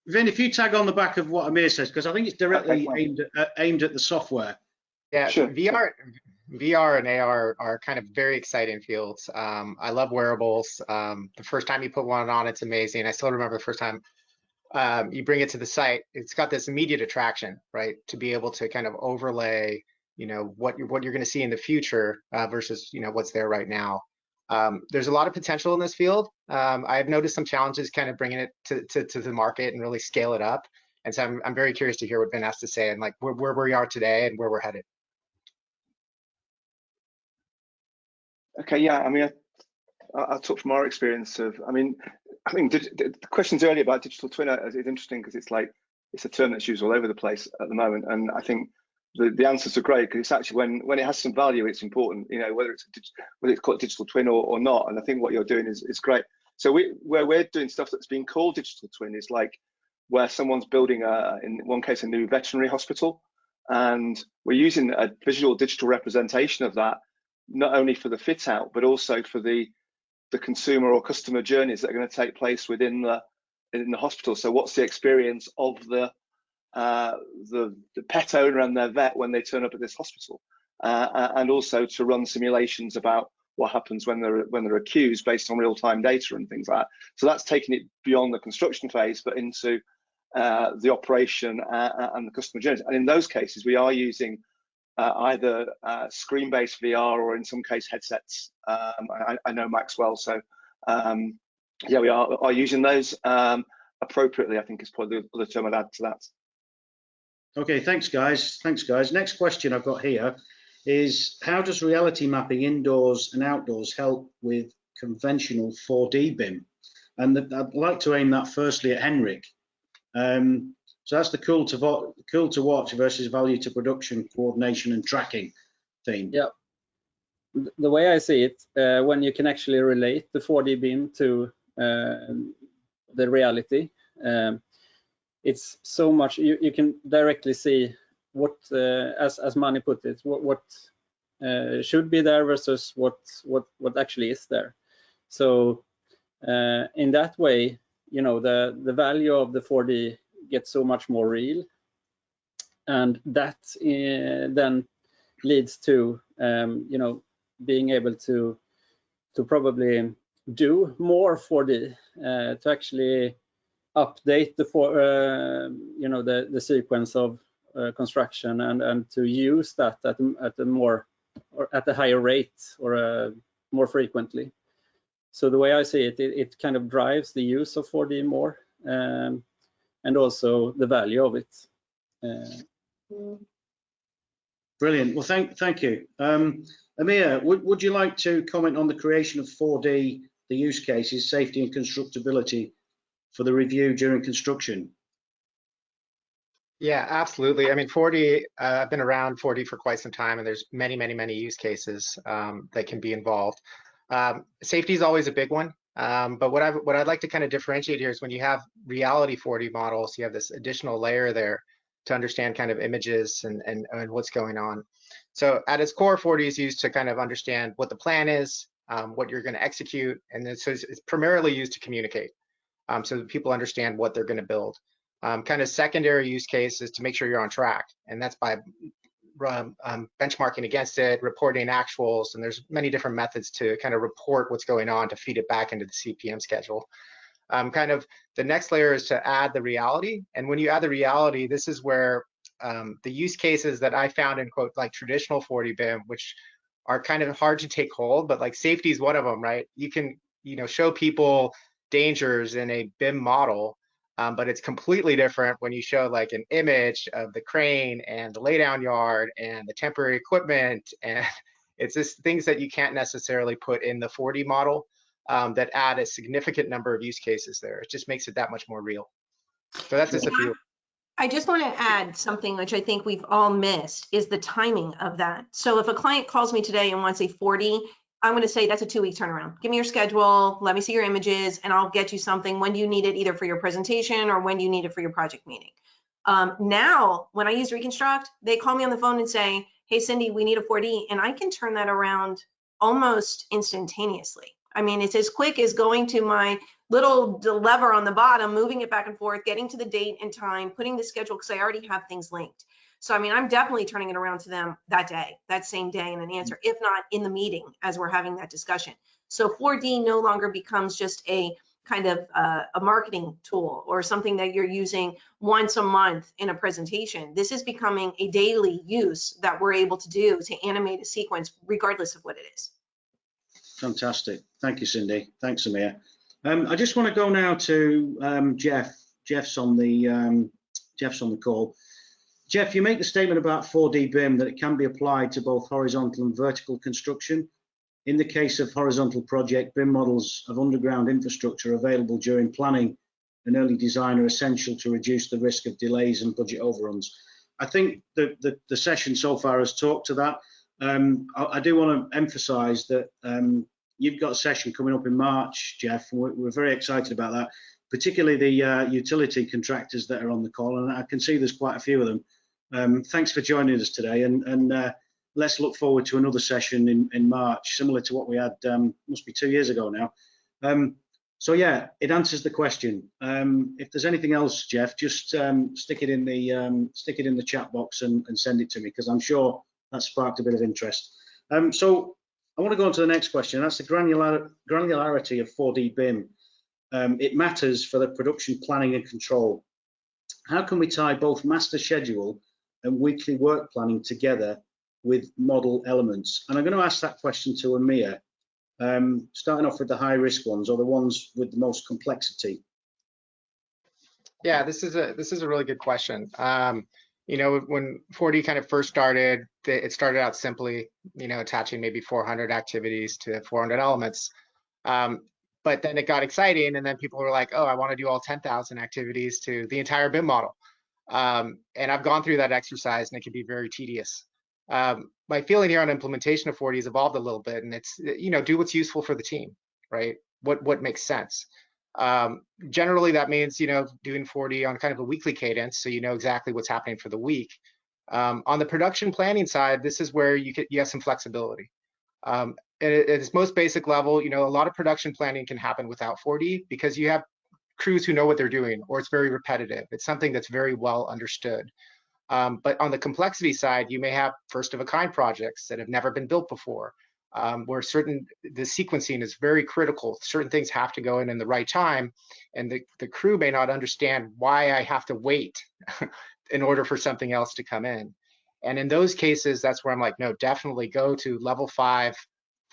Vin, if you tag on the back of what Amir says, because I think it's directly aimed at the software. Yeah, sure. VR and AR are kind of very exciting fields. I love wearables. The first time you put one on, it's amazing. I still remember the first time you bring it to the site. It's got this immediate attraction, right? To be able to kind of overlay, you know, what you're going to see in the future versus, you know, what's there right now. There's a lot of potential in this field. I've noticed some challenges kind of bringing it to the market and really scale it up. And so I'm very curious to hear what Ben has to say and like where we are today and where we're headed. Okay, yeah, I mean, I'll talk from our experience of, I mean, the questions earlier about digital twin is interesting because it's like, it's a term that's used all over the place at the moment. And I think the answers are great because it's actually when it has some value, it's important, you know, whether it's called digital twin or not. And I think what you're doing is great. So where we're doing stuff that's being called digital twin is like where someone's building in one case, a new veterinary hospital. And we're using a visual digital representation of that, not only for the fit out, but also for the consumer or customer journeys that are going to take place within the hospital. So what's the experience of the pet owner and their vet when they turn up at this hospital, and also to run simulations about what happens when they're accused based on real-time data and things like that. So that's taking it beyond the construction phase, but into the operation and the customer journeys. And in those cases, we are using either screen-based VR or in some case headsets. I know Max well, so yeah, we are using those appropriately, I think is probably the other term I'd add to that. Okay, thanks guys. Next question I've got here is, how does reality mapping indoors and outdoors help with conventional 4D BIM? And I'd like to aim that firstly at Henrik. So that's the cool to watch versus value to production, coordination and tracking theme. Yeah, the way I see it, when you can actually relate the 4D BIM to the reality, it's so much, you can directly see what as Mani put it, what should be there versus what actually is there. So in that way, you know, the value of the 4D gets so much more real, and that then leads to you know, being able to probably do more 4D, to actually update the you know, the sequence of construction, and to use that at a more, or at a higher rate, or more frequently. So the way I see it, it kind of drives the use of 4D more, and also the value of it. Brilliant. Well, thank you. Amir, would you like to comment on the creation of 4D, the use cases, safety and constructability for the review during construction? Yeah, absolutely. I mean, 4D, I've been around 4D for quite some time, and there's many use cases that can be involved. Safety is always a big one, but what I'd like to kind of differentiate here is when you have reality 4D models, you have this additional layer there to understand kind of images and what's going on. So at its core, 4D is used to kind of understand what the plan is, what you're going to execute, and it's primarily used to communicate, so that people understand what they're going to build. Kind of secondary use case is to make sure you're on track, and that's by benchmarking against it, reporting actuals, and there's many different methods to kind of report what's going on to feed it back into the CPM schedule. Kind of the next layer is to add the reality, and when you add the reality, this is where the use cases that I found in quote like traditional 4D BIM, which are kind of hard to take hold, but like safety is one of them, right? You can, you know, show people dangers in a BIM model, but it's completely different when you show like an image of the crane and the laydown yard and the temporary equipment, and it's just things that you can't necessarily put in the 4D model that add a significant number of use cases there. It just makes it that much more real. So that's just a few. I just want to add something which I think we've all missed is the timing of that. So if a client calls me today and wants a 4D, I'm going to say that's a 2-week turnaround. Give me your schedule, let me see your images, and I'll get you something. When do you need it, either for your presentation or when do you need it for your project meeting? Now, when I use Reconstruct, they call me on the phone and say, hey, Cindy, we need a 4D, and I can turn that around almost instantaneously. I mean, it's as quick as going to my little lever on the bottom, moving it back and forth, getting to the date and time, putting the schedule, because I already have things linked. So, I mean, I'm definitely turning it around to them that day, that same day, in an answer, if not in the meeting as we're having that discussion. So 4D no longer becomes just a kind of a marketing tool or something that you're using once a month in a presentation. This is becoming a daily use that we're able to do to animate a sequence regardless of what it is. Fantastic. Thank you, Cindy. Thanks, Amir. I just want to go now to Jeff. Jeff's on the call. Jeff, you make the statement about 4D BIM that it can be applied to both horizontal and vertical construction. In the case of horizontal project, BIM models of underground infrastructure available during planning and early design are essential to reduce the risk of delays and budget overruns. I think the session so far has talked to that. I do want to emphasize that you've got a session coming up in March, Jeff, and we're very excited about that, particularly the utility contractors that are on the call, and I can see there's quite a few of them. Thanks for joining us today, and let's look forward to another session in March, similar to what we had, must be 2 years ago now. So yeah, it answers the question. If there's anything else, Jeff, just stick it in the chat box and send it to me, because I'm sure that sparked a bit of interest. So I want to go on to the next question. That's the granularity of 4D BIM. It matters for the production planning and control. How can we tie both master schedule and weekly work planning together with model elements? And I'm going to ask that question to Amir, starting off with the high risk ones, or the ones with the most complexity. Yeah, this is a really good question. You know, when 4D kind of first started, it started out simply, you know, attaching maybe 400 activities to 400 elements. But then it got exciting, and then people were like, oh, I want to do all 10,000 activities to the entire BIM model. And I've gone through that exercise, and it can be very tedious. My feeling here on implementation of 4D has evolved a little bit, and it's, you know, do what's useful for the team, right? What makes sense. Generally, that means, you know, doing 4D on kind of a weekly cadence, so you know exactly what's happening for the week. On the production planning side, this is where you have some flexibility. At its most basic level, you know, a lot of production planning can happen without 4D because you have crews who know what they're doing, or it's very repetitive. It's something that's very well understood. But on the complexity side, you may have first of a kind projects that have never been built before, where the sequencing is very critical. Certain things have to go in the right time, and the crew may not understand why I have to wait in order for something else to come in. And in those cases, that's where I'm like, no, definitely go to level 5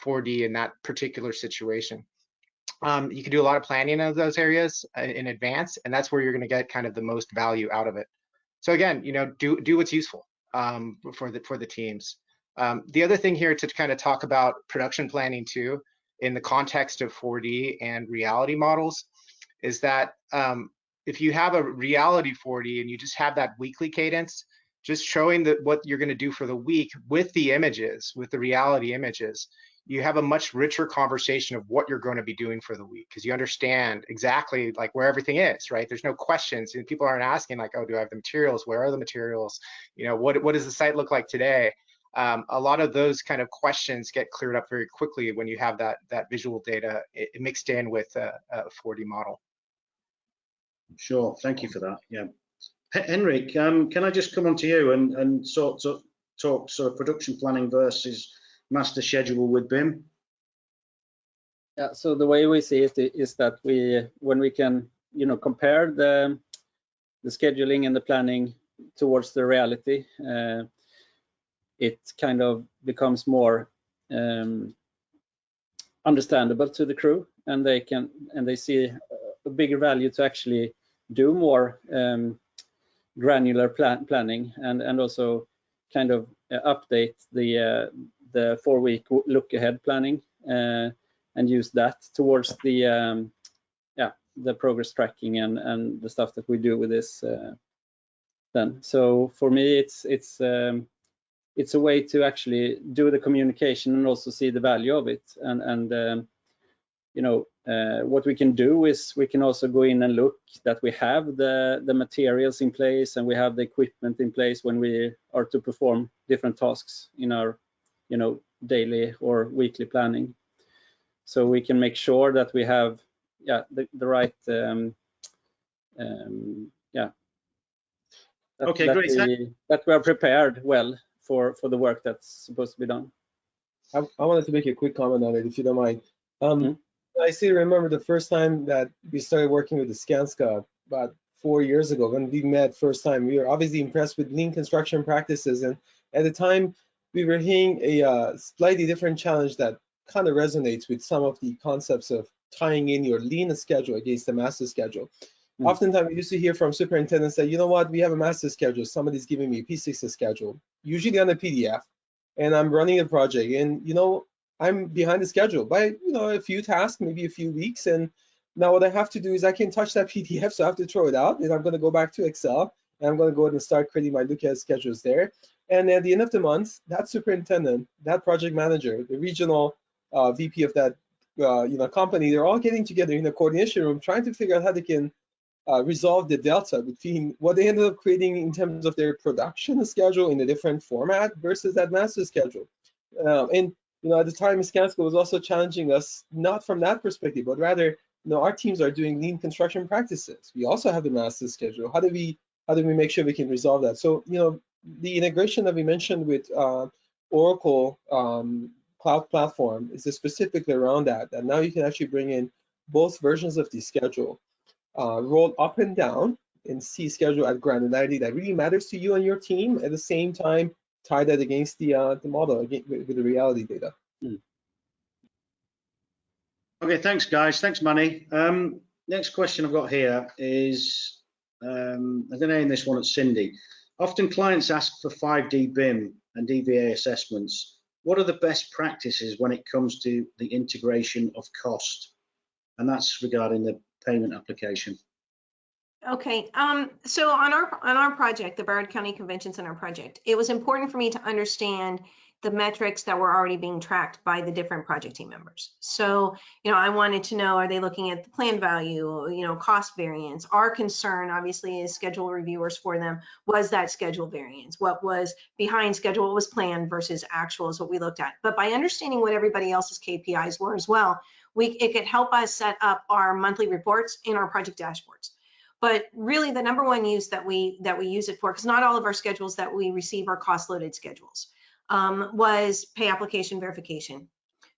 4D in that particular situation. You can do a lot of planning in those areas in advance, and that's where you're going to get kind of the most value out of it. So again, you know, do what's useful for the teams. The other thing here to kind of talk about production planning too, in the context of 4D and reality models, is that if you have a reality 4D and you just have that weekly cadence, just showing what you're going to do for the week with the images, with the reality images, you have a much richer conversation of what you're going to be doing for the week, because you understand exactly like where everything is, right? There's no questions, and people aren't asking like, oh, do I have the materials? Where are the materials? You know, what does the site look like today? A lot of those kind of questions get cleared up very quickly when you have that visual data mixed in with a 4D model. Sure, thank you for that. Yeah, Henrik, can I just come on to you and talk sort of production planning versus master schedule with BIM? Yeah, so the way we see it is that when we can, you know, compare the scheduling and the planning towards the reality, it kind of becomes more understandable to the crew, and they see a bigger value to actually do more granular planning and also kind of update the 4-week look ahead planning and use that towards the progress tracking and the stuff that we do with this then. So for me, it's a way to actually do the communication and also see the value of it. And you know, what we can do is we can also go in and look that we have the materials in place and we have the equipment in place when we are to perform different tasks in our, you know, daily or weekly planning. So we can make sure that we have the right okay, great. That we are prepared well for the work that's supposed to be done. I wanted to make a quick comment on it, if you don't mind. I still remember the first time that we started working with the Skanska about 4 years ago when we met first time. We were obviously impressed with lean construction practices, and at the time we were hearing a slightly different challenge that kind of resonates with some of the concepts of tying in your lean schedule against the master schedule. Oftentimes we used to hear from superintendents that, you know what, we have a master schedule, somebody's giving me a P6 schedule, usually on a PDF, and I'm running a project, and you know, I'm behind the schedule by, you know, a few tasks, maybe a few weeks. And now what I have to do is I can't touch that PDF, so I have to throw it out, and I'm going to go back to Excel, and I'm going to go ahead and start creating my look ahead schedules there. And at the end of the month, that superintendent, that project manager, the regional VP of that you know, company, they're all getting together in the coordination room, trying to figure out how they can resolve the delta between what they ended up creating in terms of their production schedule in a different format versus that master schedule. And you know, at the time, Skanska was also challenging us, not from that perspective, but rather, you know, our teams are doing lean construction practices. We also have the master schedule. How do we make sure we can resolve that? So, you know, the integration that we mentioned with Oracle Cloud Platform is specifically around that. And now you can actually bring in both versions of the schedule, roll up and down, and see schedule at granularity that really matters to you and your team. At the same time, tie that against the model with the reality data. Okay, thanks guys. Thanks, Manny. Next question I've got here is, I'm going to aim this one at Cindy. Often clients ask for 5D BIM and DVA assessments. What are the best practices when it comes to the integration of cost? And that's regarding the payment application. Okay, so on our project, the Broward County Convention Center project, it was important for me to understand the metrics that were already being tracked by the different project team members. So, I wanted to know, are they looking at the plan value, cost variance? Our concern, obviously, as schedule reviewers for them, was that schedule variance. What was behind schedule, what was planned versus actual is what we looked at. But by understanding what everybody else's KPIs were as well, it could help us set up our monthly reports and our project dashboards. But really the number one use that we use it for, because not all of our schedules that we receive are cost loaded schedules, was pay application verification.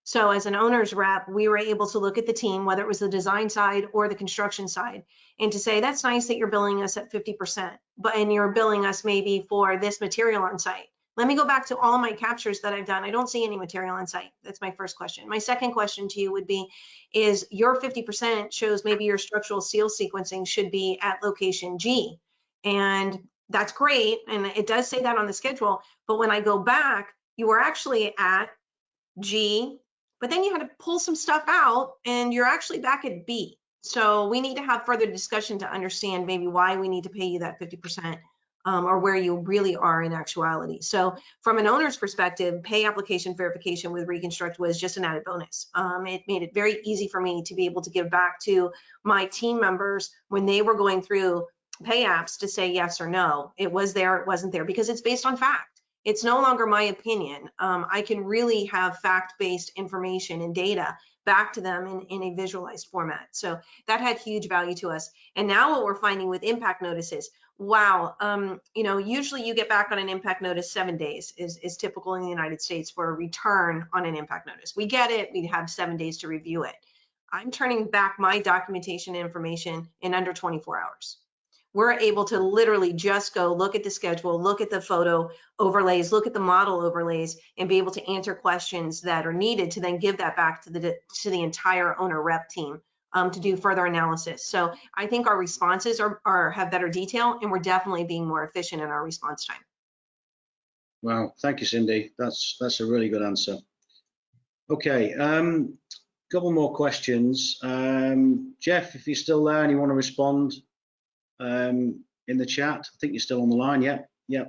So as an owner's rep, we were able to look at the team, whether it was the design side or the construction side, and to say, that's nice that you're billing us at 50%, and you're billing us maybe for this material on site. Let me go back to all of my captures that I've done. I don't see any material on site. That's my first question. My second question to you would be, is your 50% shows maybe your structural steel sequencing should be at location G. And that's great. And it does say that on the schedule. But when I go back, you were actually at G, but then you had to pull some stuff out and you're actually back at B. So we need to have further discussion to understand maybe why we need to pay you that 50%. Or where you really are in actuality. So from an owner's perspective, pay application verification with Reconstruct was just an added bonus. It made it very easy for me to be able to give back to my team members when they were going through pay apps to say yes or no. It was there, it wasn't there, because it's based on fact. It's no longer my opinion. I can really have fact-based information and data back to them in a visualized format. So that had huge value to us. And now what we're finding with impact notices, wow, usually you get back on an impact notice 7 days is typical in the United States for a return on an impact notice. We get it, we have 7 days to review it. I'm turning back my documentation information in under 24 hours. We're able to literally just go look at the schedule, look at the photo overlays, look at the model overlays, and be able to answer questions that are needed to then give that back to the entire owner rep team to do further analysis. So I think our responses have better detail, and we're definitely being more efficient in our response time. Wow, thank you, Cindy. That's a really good answer. Okay, couple more questions. Jeff, if you're still there and you want to respond in the chat, I think you're still on the line. Yeah.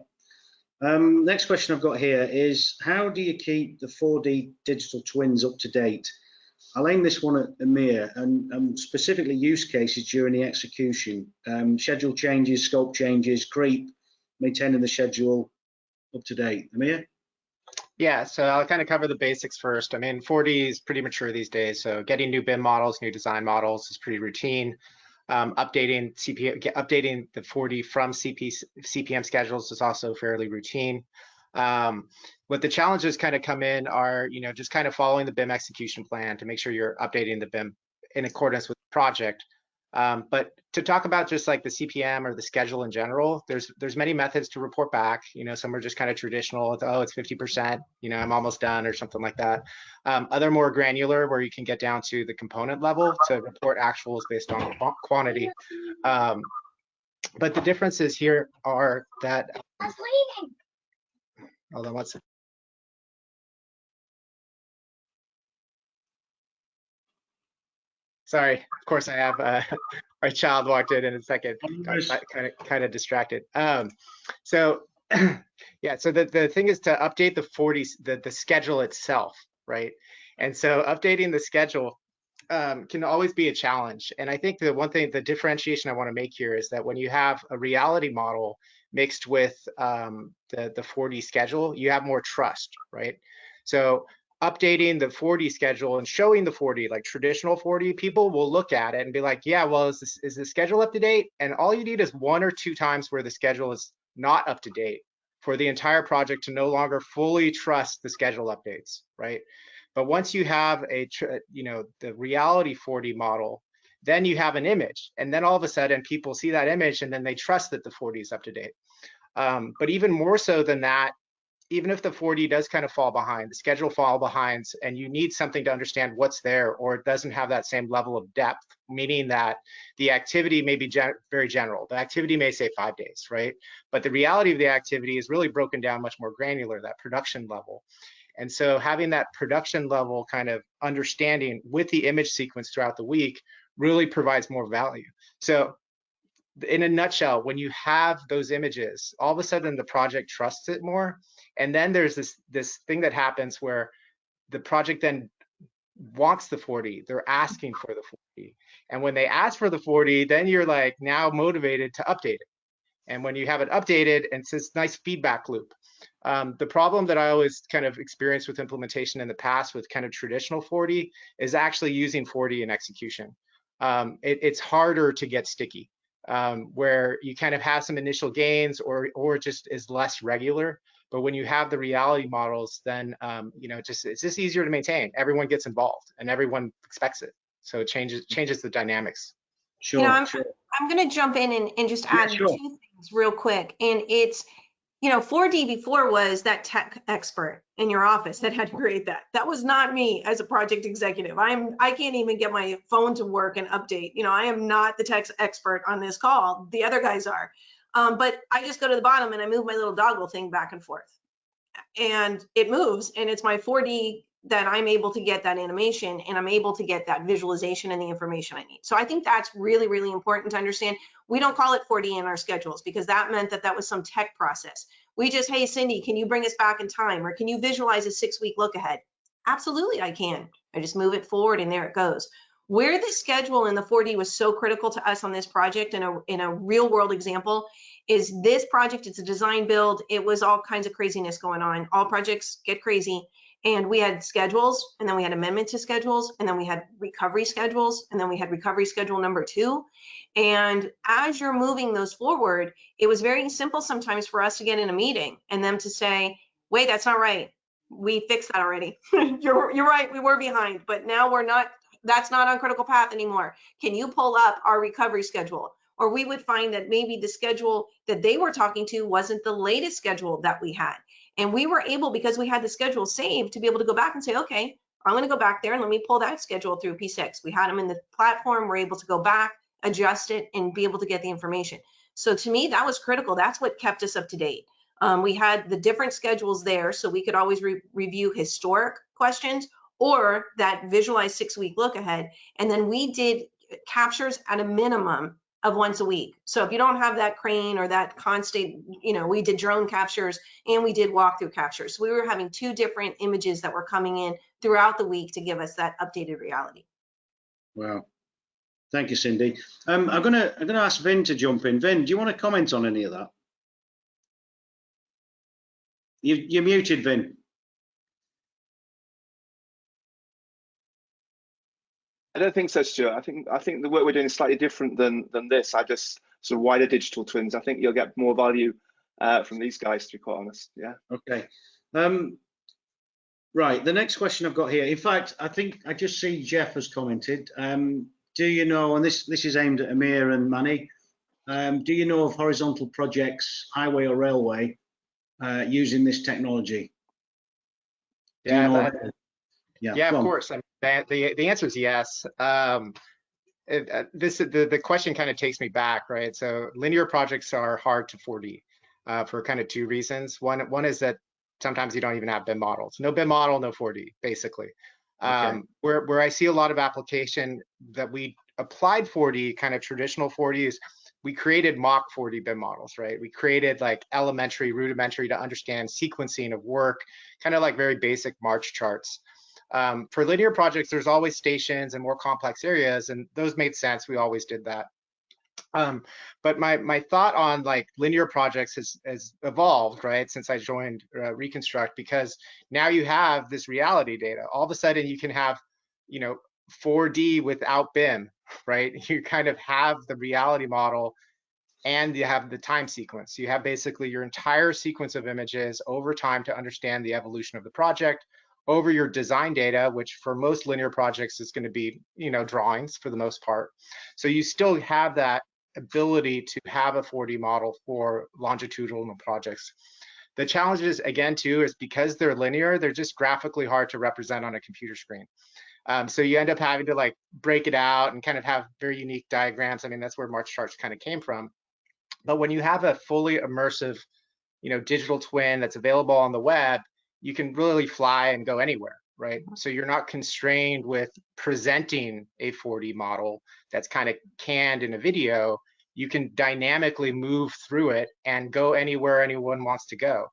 Next question I've got here is, how do you keep the 4D digital twins up to date? I'll aim this one at Amir, and specifically use cases during the execution, schedule changes, scope changes, creep, maintaining the schedule up to date. Amir? Yeah, so I'll kind of cover the basics first. I mean, 4D is pretty mature these days, so getting new BIM models, new design models is pretty routine. Updating the 4D from CPM schedules is also fairly routine. What the challenges kind of come in are, just kind of following the BIM execution plan to make sure you're updating the BIM in accordance with the project. But to talk about just like the CPM or the schedule in general, there's many methods to report back. Some are just kind of traditional. Oh, it's 50%. I'm almost done or something like that. Other more granular, where you can get down to the component level to report actuals based on quantity. But the differences here are that. Hold on, what's it? Sorry, of course I have our child walked in a second, kind of distracted. So yeah, so the thing is to update the 40s, the schedule itself, right? And so updating the schedule can always be a challenge. And I think the differentiation I want to make here is that when you have a reality model mixed with the 4D schedule, you have more trust, right? So updating the 4D schedule and showing the 4D, like traditional 4D, people will look at it and be like, yeah, well, is the schedule up to date? And all you need is 1 or 2 times where the schedule is not up to date for the entire project to no longer fully trust the schedule updates, right? But once you have the reality 4D model, then you have an image, and then all of a sudden people see that image and then they trust that the 4D is up to date. But even more so than that, even if the 4D does kind of fall behind, the schedule fall behind, and you need something to understand what's there, or it doesn't have that same level of depth, meaning that the activity may be very general. The activity may say 5 days, right? But the reality of the activity is really broken down much more granular, that production level. And so having that production level kind of understanding with the image sequence throughout the week really provides more value. So in a nutshell, when you have those images, all of a sudden the project trusts it more, And then there's this thing that happens where the project then wants the 4D. They're asking for the 4D. And when they ask for the 4D, then you're like now motivated to update it. And when you have it updated, and it's this nice feedback loop. The problem that I always kind of experienced with implementation in the past with kind of traditional 4D is actually using 4D in execution. It's harder to get sticky, where you kind of have some initial gains or it just is less regular. But when you have the reality models, then it's just easier to maintain. Everyone gets involved and everyone expects it. So it changes the dynamics. Sure. I'm going to jump in and just add two things real quick. And it's, 4D before was that tech expert in your office that had to create that. That was not me as a project executive. I can't even get my phone to work and update. I am not the tech expert on this call. The other guys are. But I just go to the bottom and I move my little toggle thing back and forth. And it moves, and it's my 4D that I'm able to get that animation, and I'm able to get that visualization and the information I need. So I think that's really, really important to understand. We don't call it 4D in our schedules because that meant that was some tech process. We just, hey, Cindy, can you bring us back in time? Or can you visualize a 6-week look ahead? Absolutely, I can. I just move it forward and there it goes. Where the schedule in the 4D was so critical to us on this project in a real world example is this project. It's a design build. It was all kinds of craziness going on. All projects get crazy. And we had schedules, and then we had amendment to schedules, and then we had recovery schedules, and then we had recovery schedule number 2. And as you're moving those forward, it was very simple sometimes for us to get in a meeting and them to say, wait, that's not right. We fixed that already. You're right, we were behind, but now we're not, that's not on critical path anymore. Can you pull up our recovery schedule? Or we would find that maybe the schedule that they were talking to wasn't the latest schedule that we had. And we were able, because we had the schedule saved, to be able to go back and say, okay, I'm going to go back there and let me pull that schedule through P6. We had them in the platform. We're able to go back, adjust it, and be able to get the information. So to me, that was critical. That's what kept us up to date. We had the different schedules there, so we could always review historic questions or that visualized 6-week look ahead. And then we did captures at a minimum of once a week. So if you don't have that crane or that constant, we did drone captures and we did walkthrough captures. So we were having 2 different images that were coming in throughout the week to give us that updated reality. Wow. Thank you, Cindy. I'm gonna ask Vin to jump in. Vin, do you want to comment on any of that? You're muted, Vin. I don't think so, Stuart. I think the work we're doing is slightly different than this. I just sort of wider digital twins. I think you'll get more value from these guys, to be quite honest. Yeah. Okay. Right. The next question I've got here. In fact, I think I just see Jeff has commented. Do you know? And this is aimed at Amir and Manny. Do you know of horizontal projects, highway or railway, using this technology? Yeah. Yeah, of course. I mean, the answer is yes. The question kind of takes me back, right? So linear projects are hard to 4D for kind of 2 reasons. One is that sometimes you don't even have BIM models. No BIM model, no 4D, basically. Okay. Where I see a lot of application that we applied 4D, kind of traditional 4D, is we created mock 4D BIM models, right? We created like elementary, rudimentary to understand sequencing of work, kind of like very basic March charts. For linear projects, there's always stations and more complex areas, and those made sense. We always did that. But my thought on like linear projects has evolved, right, since I joined Reconstruct, because now you have this reality data. All of a sudden you can have, 4D without BIM, right? You kind of have the reality model and you have the time sequence. You have basically your entire sequence of images over time to understand the evolution of the project over your design data, which for most linear projects is going to be, drawings for the most part. So you still have that ability to have a 4D model for longitudinal projects. The challenge is, again, too, is because they're linear, they're just graphically hard to represent on a computer screen. So you end up having to like break it out and kind of have very unique diagrams. I mean, that's where March charts kind of came from. But when you have a fully immersive, digital twin that's available on the web, you can really fly and go anywhere, right? So you're not constrained with presenting a 4D model that's kind of canned in a video. You can dynamically move through it and go anywhere anyone wants to go.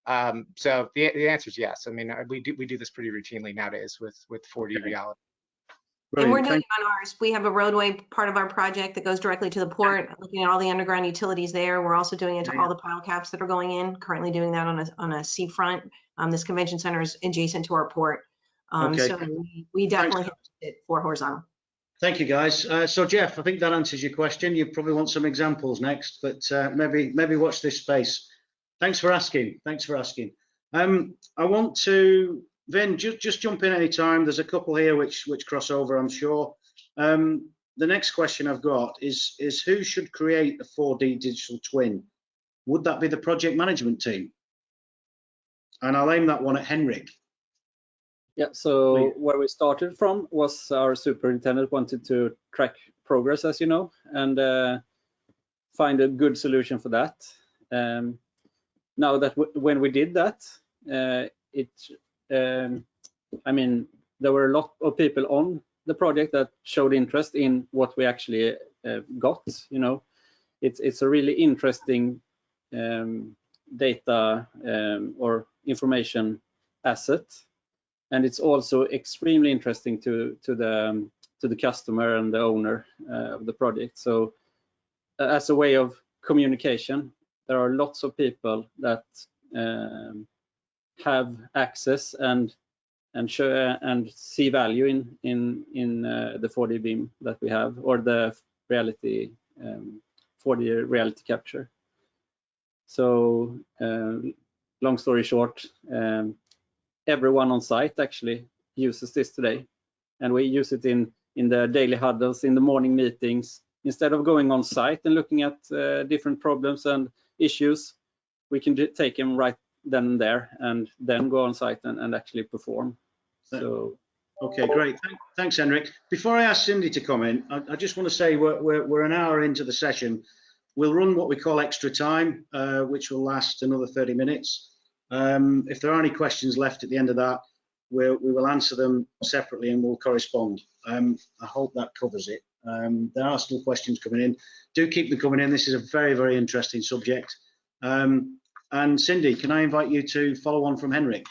So the answer is yes. I mean, we do this pretty routinely nowadays with 4D reality. And we're Brilliant. doing it on ours. We have a roadway part of our project that goes directly to the port, looking at all the underground utilities there. We're also doing it to all the pile caps that are going in, currently doing that on a seafront. This convention center is adjacent to our port. Okay. So we definitely have it for horizontal. Thank you, guys. So Jeff, I think that answers your question. You probably want some examples next, but maybe watch this space. Thanks for asking. Thanks for asking. I want to, Vin, just jump in anytime. There's a couple here which cross over, I'm sure. The next question I've got is who should create a 4D digital twin? Would that be the project management team? And I'll aim that one at Henrik. Yeah, so where we started from was our superintendent wanted to track progress, as you know, and find a good solution for that. Now that when we did that, I mean, there were a lot of people on the project that showed interest in what we actually got. You know, it's a really interesting data or information asset. And it's also extremely interesting to the customer and the owner of the project. So as a way of communication, there are lots of people that have access and see value in the 4D BIM that we have, or the reality 4D reality capture. So long story short, everyone on site actually uses this today, and we use it in the daily huddles, in the morning meetings. Instead of going on site and looking at different problems and issues, we can take them right then and there, and then go on site and actually perform. So okay, great. Thanks, Henrik. Before I ask Cindy to comment, I just want to say we're an hour into the session. We'll run what we call extra time, which will last another 30 minutes. If there are any questions left at the end of that, we will answer them separately and we'll correspond. I hope that covers it. There are still questions coming in. Do keep them coming in. This is a very, very interesting subject. And Cindy, can I invite you to follow on from Henrik?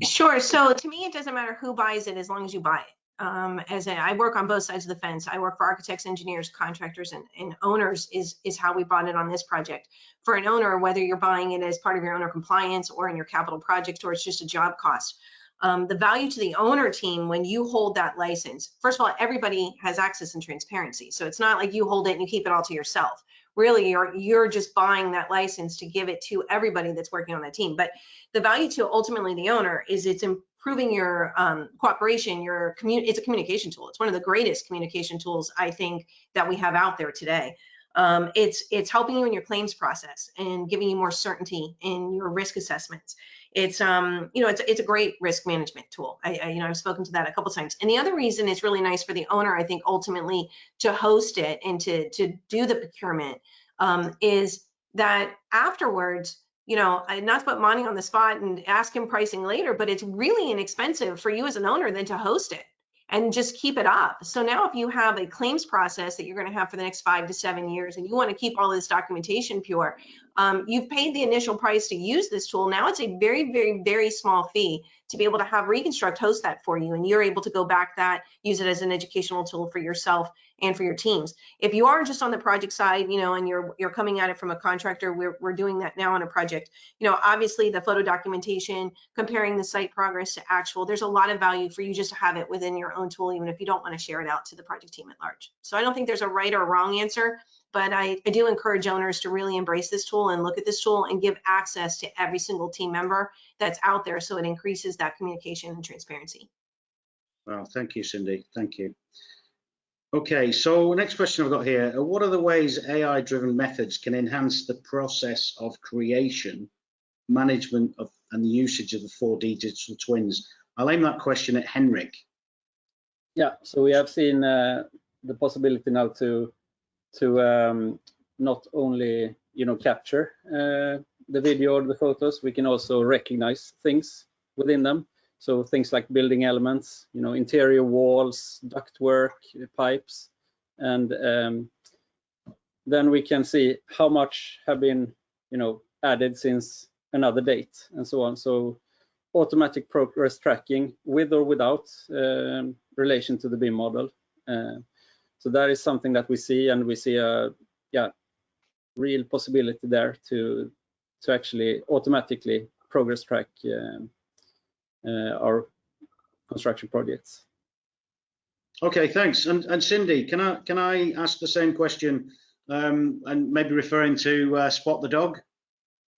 Sure. So to me, it doesn't matter who buys it as long as you buy it. I work on both sides of the fence. I work for architects, engineers, contractors, and owners is how we bought it on this project. For an owner, whether you're buying it as part of your owner compliance or in your capital project, or it's just a job cost, the value to the owner team when you hold that license, first of all, everybody has access and transparency. So it's not like you hold it and you keep it all to yourself. Really, you're just buying that license to give it to everybody that's working on that team. But the value to ultimately the owner is it's improving your cooperation, it's a communication tool. It's one of the greatest communication tools I think that we have out there today. It's helping you in your claims process and giving you more certainty in your risk assessments. It's it's a great risk management tool. I've spoken to that a couple times. And the other reason it's really nice for the owner, I think, ultimately to host it and to do the procurement is that afterwards, not to put Monty on the spot and ask him pricing later, but it's really inexpensive for you as an owner than to host it and just keep it up. So now if you have a claims process that you're going to have for the next 5 to 7 years and you want to keep all this documentation pure, you've paid the initial price to use this tool. Now it's a very, very, very small fee to be able to have Reconstruct host that for you, and you're able to go back that, use it as an educational tool for yourself and for your teams. If you are just on the project side, and you're coming at it from a contractor, we're doing that now on a project. Obviously the photo documentation, comparing the site progress to actual, there's a lot of value for you just to have it within your own tool, even if you don't want to share it out to the project team at large. So I don't think there's a right or wrong answer, but I do encourage owners to really embrace this tool and look at this tool and give access to every single team member that's out there, so it increases that communication and transparency. Well, thank you, Cindy. Thank you. Okay, so next question I've got here. What are the ways AI-driven methods can enhance the process of creation, management of, and the usage of the 4D digital twins? I'll aim that question at Henrik. Yeah, so we have seen the possibility now to not only capture the video or the photos, we can also recognize things within them. So things like building elements, interior walls, ductwork, pipes, and then we can see how much have been added since another date and so on. So automatic progress tracking with or without relation to the BIM model. So that is something that we see, and we see a real possibility there to actually automatically progress track our construction projects. Okay, thanks. And Cindy, can I ask the same question, and maybe referring to Spot the Dog?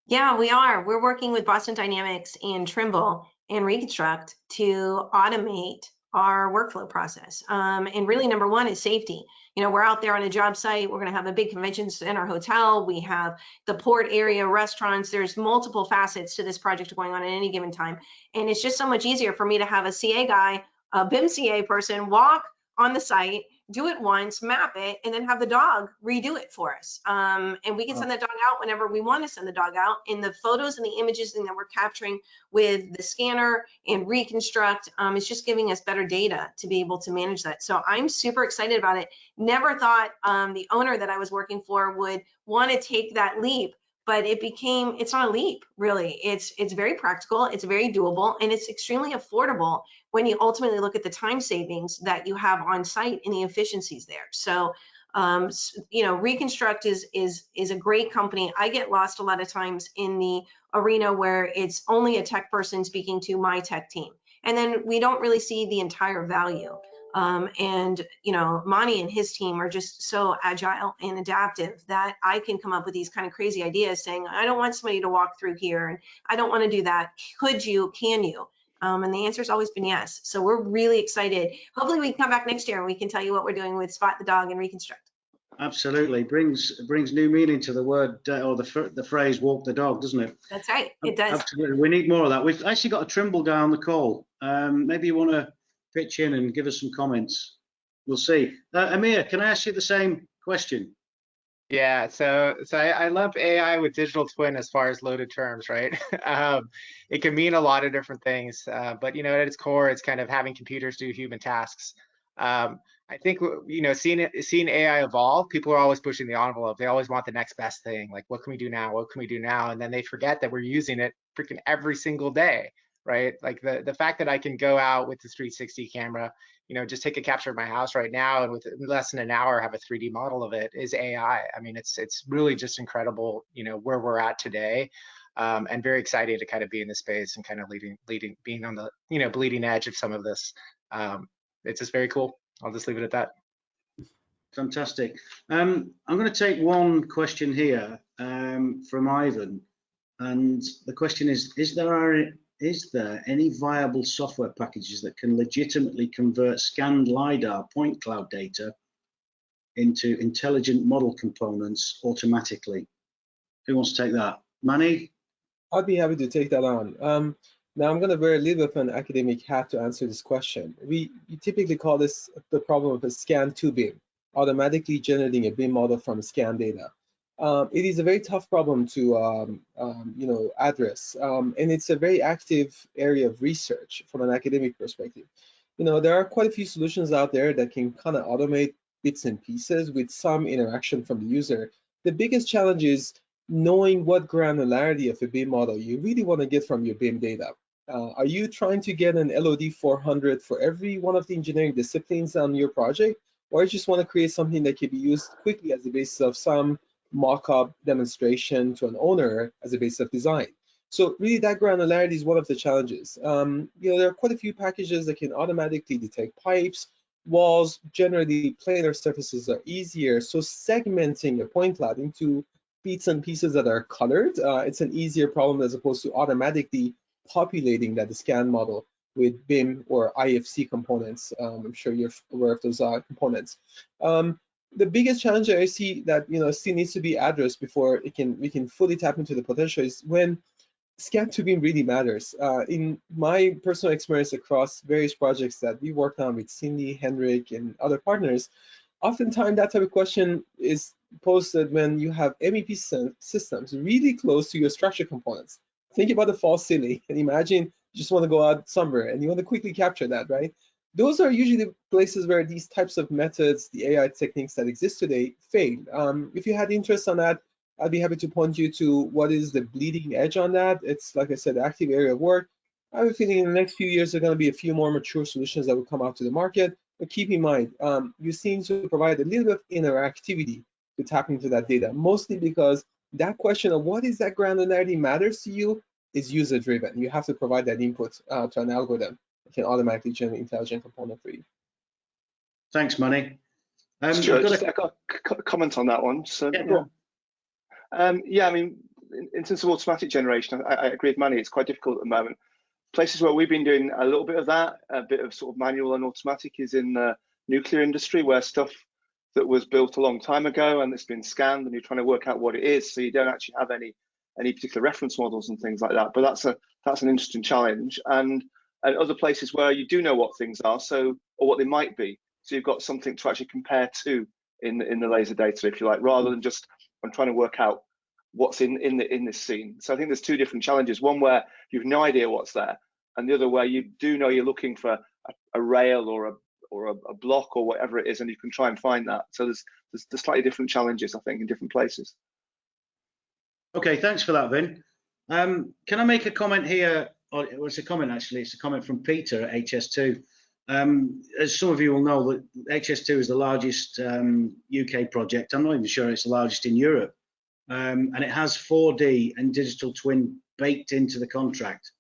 Yeah, we are. We're working with Boston Dynamics and Trimble and Reconstruct to automate our workflow process. And really, number one is safety. You know, we're out there on a job site. We're going to have a big convention center hotel. We have the port area, restaurants. There's multiple facets to this project going on at any given time. And it's just so much easier for me to have a CA guy, a BIM CA person walk on the site, do it once, map it, and then have the dog redo it for us. And we can send the dog out whenever we want to send the dog out. And the photos and the images that we're capturing with the scanner and Reconstruct, it's just giving us better data to be able to manage that. So I'm super excited about it. Never thought the owner that I was working for would want to take that leap, but it's not a leap, really. It's very practical, it's very doable, and it's extremely affordable when you ultimately look at the time savings that you have on site and the efficiencies there. So, you know, Reconstruct is a great company. I get lost a lot of times in the arena where it's only a tech person speaking to my tech team, and then we don't really see the entire value. And, you know, Monty and his team are just so agile and adaptive that I can come up with these kind of crazy ideas saying, I don't want somebody to walk through here, and I don't want to do that. Could you, can you? And the answer's always been yes. So we're really excited. Hopefully we can come back next year and we can tell you what we're doing with Spot the Dog and Reconstruct. Absolutely, brings new meaning to the word or the phrase "walk the dog," doesn't it? That's right, it does. Absolutely, we need more of that. We've actually got a Trimble guy on the call. Maybe you want to pitch in and give us some comments. We'll see. Amir, can I ask you the same question? Yeah, so I love AI with digital twin as far as loaded terms, right? It can mean a lot of different things, but you know, at its core, it's kind of having computers do human tasks. I think, you know, seeing AI evolve, people are always pushing the envelope. They always want the next best thing. Like, what can we do now? What can we do now? And then they forget that we're using it freaking every single day, right? Like the fact that I can go out with this 360 camera, you know, just take a capture of my house right now, and with less than an hour have a 3D model of it is AI. I mean, it's really just incredible, you know, where we're at today, and very exciting to kind of be in this space and kind of being on the, you know, bleeding edge of some of this. It's just very cool. I'll just leave it at that. Fantastic. I'm going to take one question here from Ivan, and the question is there any viable software packages that can legitimately convert scanned LiDAR point cloud data into intelligent model components automatically? Who wants to take that? Manny? I'd be happy to take that on. Now I'm going to wear a little bit of an academic hat to answer this question. We typically call this the problem of a scan to BIM, automatically generating a BIM model from scan data. It is a very tough problem to you know, address, and it's a very active area of research from an academic perspective. You know, there are quite a few solutions out there that can kind of automate bits and pieces with some interaction from the user. The biggest challenge is knowing what granularity of a BIM model you really want to get from your BIM data. Are you trying to get an LOD 400 for every one of the engineering disciplines on your project, or you just want to create something that can be used quickly as the basis of some mock-up demonstration to an owner as a basis of design? So really that granularity is one of the challenges. You know, there are quite a few packages that can automatically detect pipes, walls. Generally planar surfaces are easier, so segmenting a point cloud into bits and pieces that are colored, it's an easier problem as opposed to automatically populating that scan model with BIM or IFC components. I'm sure you're aware of those components. The biggest challenge I see that, you know, still needs to be addressed before we can fully tap into the potential is when scan to BIM really matters. In my personal experience across various projects that we worked on with Cindy, Henrik, and other partners, oftentimes that type of question is posted when you have MEP systems really close to your structure components. Think about the false ceiling and imagine you just want to go out somewhere and you want to quickly capture that, right? Those are usually the places where these types of methods, the AI techniques that exist today, fail. If you had interest on that, I'd be happy to point you to what is the bleeding edge on that. It's, like I said, the active area of work. I have a feeling in the next few years, there are going to be a few more mature solutions that will come out to the market. But keep in mind, you seem to provide a little bit of interactivity to tap into that data, mostly because that question of what is that granularity matters to you is user driven. You have to provide that input to an algorithm that can automatically generate intelligent component for you. Thanks, Manny. Stuart, I've got a comment on that one. So, yeah, I mean, in terms of automatic generation, I agree with Manny. It's quite difficult at the moment. Places where we've been doing a little bit of that, a bit of sort of manual and automatic, is in the nuclear industry, where stuff that was built a long time ago and it's been scanned, and you're trying to work out what it is, so you don't actually have any particular reference models and things like that. But that's an interesting challenge. And other places where you do know what things are, or what they might be, so you've got something to actually compare to in the laser data, if you like, rather than just I'm trying to work out what's in this scene. So I think there's two different challenges: one where you've no idea what's there, and the other where you do know you're looking for a rail or a block or whatever it is, and you can try and find that. So there's slightly different challenges, I think, in different places. Okay, thanks for that, Vin. Can I make a comment here? Or it's a comment, actually. It's a comment from Peter at HS2. As some of you will know, that HS2 is the largest UK project. I'm not even sure it's the largest in Europe. And it has 4D and digital twin baked into the contract.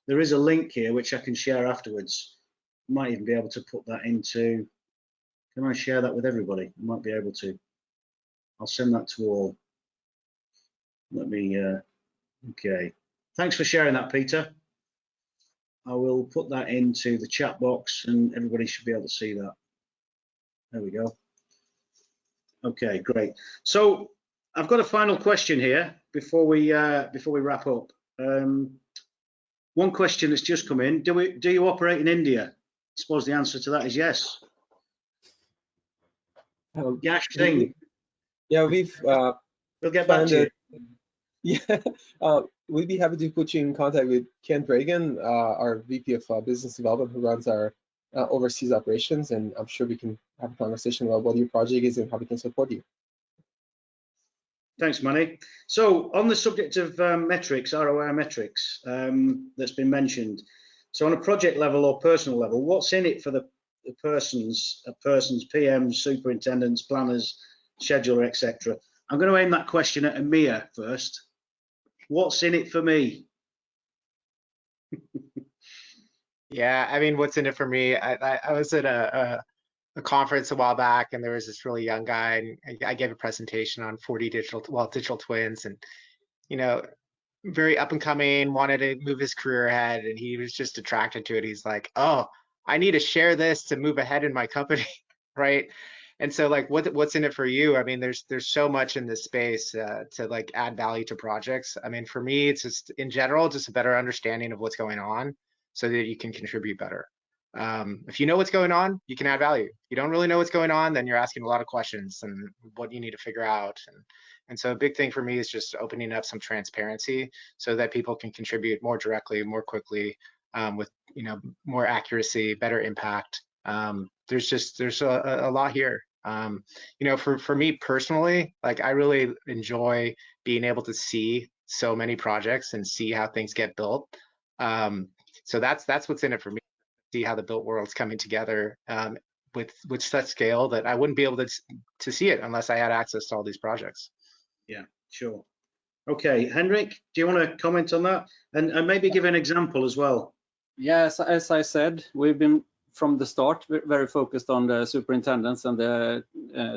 There is a link here which I can share afterwards. I might even be able to put that into, can I share that with everybody? I might be able to. I'll send that to all. Let me, okay. Thanks for sharing that, Peter. I will put that into the chat box and everybody should be able to see that. There we go. Okay, great. So I've got a final question here before we wrap up. One question that's just come in: do you operate in India? I suppose the answer to that is yes. Yash Singh. Yeah, we'll get back to you. Yeah, we'd be happy to put you in contact with Ken Dragan, our VP of Business Development, who runs our overseas operations, and I'm sure we can have a conversation about what your project is and how we can support you. Thanks, Manny. So on the subject of metrics, ROI metrics, that's been mentioned. So on a project level or personal level, what's in it for the persons, PMs, superintendents, planners, scheduler, etc.? I'm going to aim that question at Amir first. What's in it for me? Yeah, I mean, what's in it for me? I was at a conference a while back, and there was this really young guy, and I gave a presentation on 4D digital twins, and very up and coming, wanted to move his career ahead, and he was just attracted to it. He's like, oh, I need to share this to move ahead in my company, right? And so, like, what's in it for you? I mean, there's so much in this space to like add value to projects. I mean, for me, it's just in general just a better understanding of what's going on, so that you can contribute better. If you know what's going on, you can add value. If you don't really know what's going on, then you're asking a lot of questions and what you need to figure out. And so a big thing for me is just opening up some transparency so that people can contribute more directly, more quickly, with more accuracy, better impact. There's a lot here. For me personally, like, I really enjoy being able to see so many projects and see how things get built. So that's what's in it for me. See how the built world's coming together with such scale that I wouldn't be able to see it unless I had access to all these projects. Yeah, sure. Okay, Henrik, do you want to comment on that and maybe give an example as well? Yes, as I said, we've been from the start very focused on the superintendents and the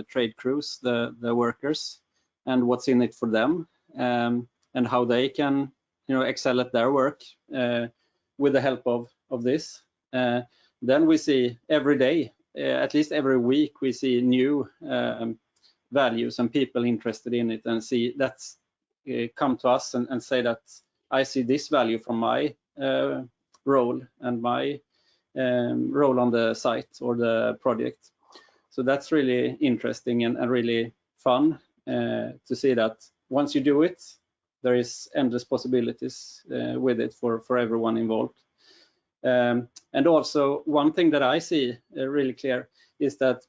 trade crews, the workers, and what's in it for them, and how they can excel at their work with the help of this. Then we see every day, at least every week, we see new values and people interested in it, and see that's come to us and say that I see this value from my role and my role on the site or the project. So that's really interesting and really fun to see that once you do it, there is endless possibilities with it for everyone involved. And also one thing that I see really clear is that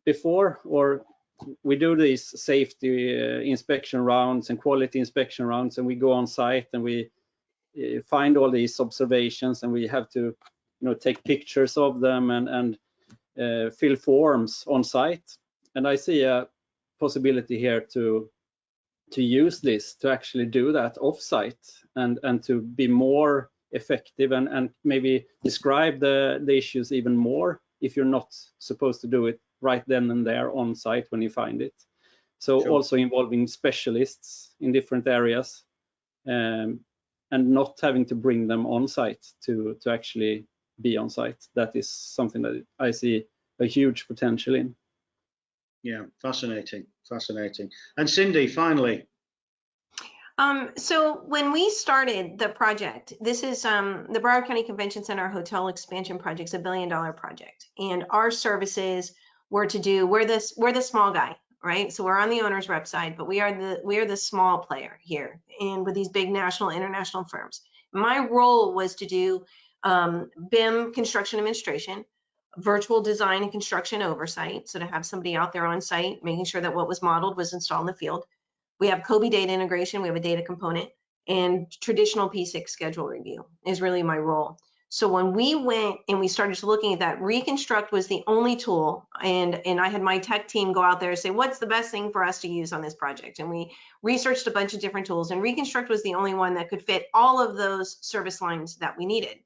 before or we do these safety inspection rounds and quality inspection rounds, and we go on site and we find all these observations, and we have to take pictures of them and fill forms on site. And I see a possibility here to use this to actually do that off-site and to be more effective and maybe describe the issues even more if you're not supposed to do it right then and there on site when you find it. So Sure. Also involving specialists in different areas, and not having to bring them on site to actually be on site. That is something that I see a huge potential in. Yeah, fascinating, fascinating. And Cindy, finally. So when we started the project, this is the Broward County Convention Center Hotel Expansion Project, is $1 billion project, and our services were to do. We're the small guy, right? So we're on the owner's rep side, but we are the small player here, and with these big national, international firms. My role was to do BIM construction administration, virtual design and construction oversight, so to have somebody out there on site making sure that what was modeled was installed in the field. We have COBI data integration, we have a data component, and traditional P6 schedule review is really my role. So when we went and we started looking at that, Reconstruct was the only tool, and I had my tech team go out there and say, what's the best thing for us to use on this project? And we researched a bunch of different tools, and Reconstruct was the only one that could fit all of those service lines that we needed.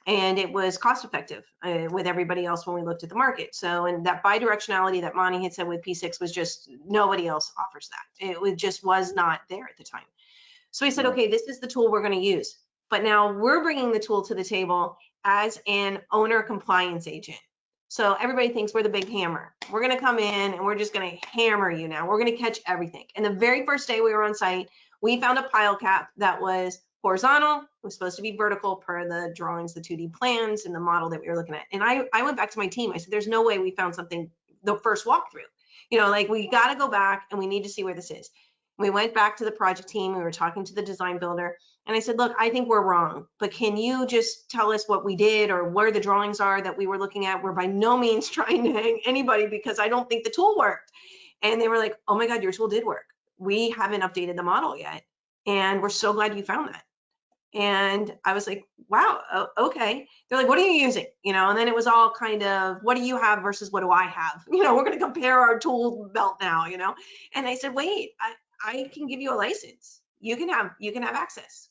And it was cost effective with everybody else when we looked at the market. So, and that bidirectionality that Monty had said with P6 was just, nobody else offers that. It just was not there at the time. So we said, okay, this is the tool we're going to use. But now we're bringing the tool to the table as an owner compliance agent. So everybody thinks we're the big hammer. We're going to come in and we're just going to hammer you now. We're going to catch everything. And the very first day we were on site, we found a pile cap that was horizontal. It was supposed to be vertical per the drawings, the 2D plans, and the model that we were looking at. And I went back to my team. I said, there's no way we found something the first walkthrough. Like we got to go back and we need to see where this is. We went back to the project team. We were talking to the design builder. And I said, look, I think we're wrong, but can you just tell us what we did or where the drawings are that we were looking at? We're by no means trying to hang anybody because I don't think the tool worked. And they were like, oh my God, your tool did work. We haven't updated the model yet. And we're so glad you found that. And I was like, wow, okay. They're like, what are you using? And then it was all kind of, what do you have versus what do I have? We're going to compare our tool belt now, And I said, wait, I can give you a license. You can have access.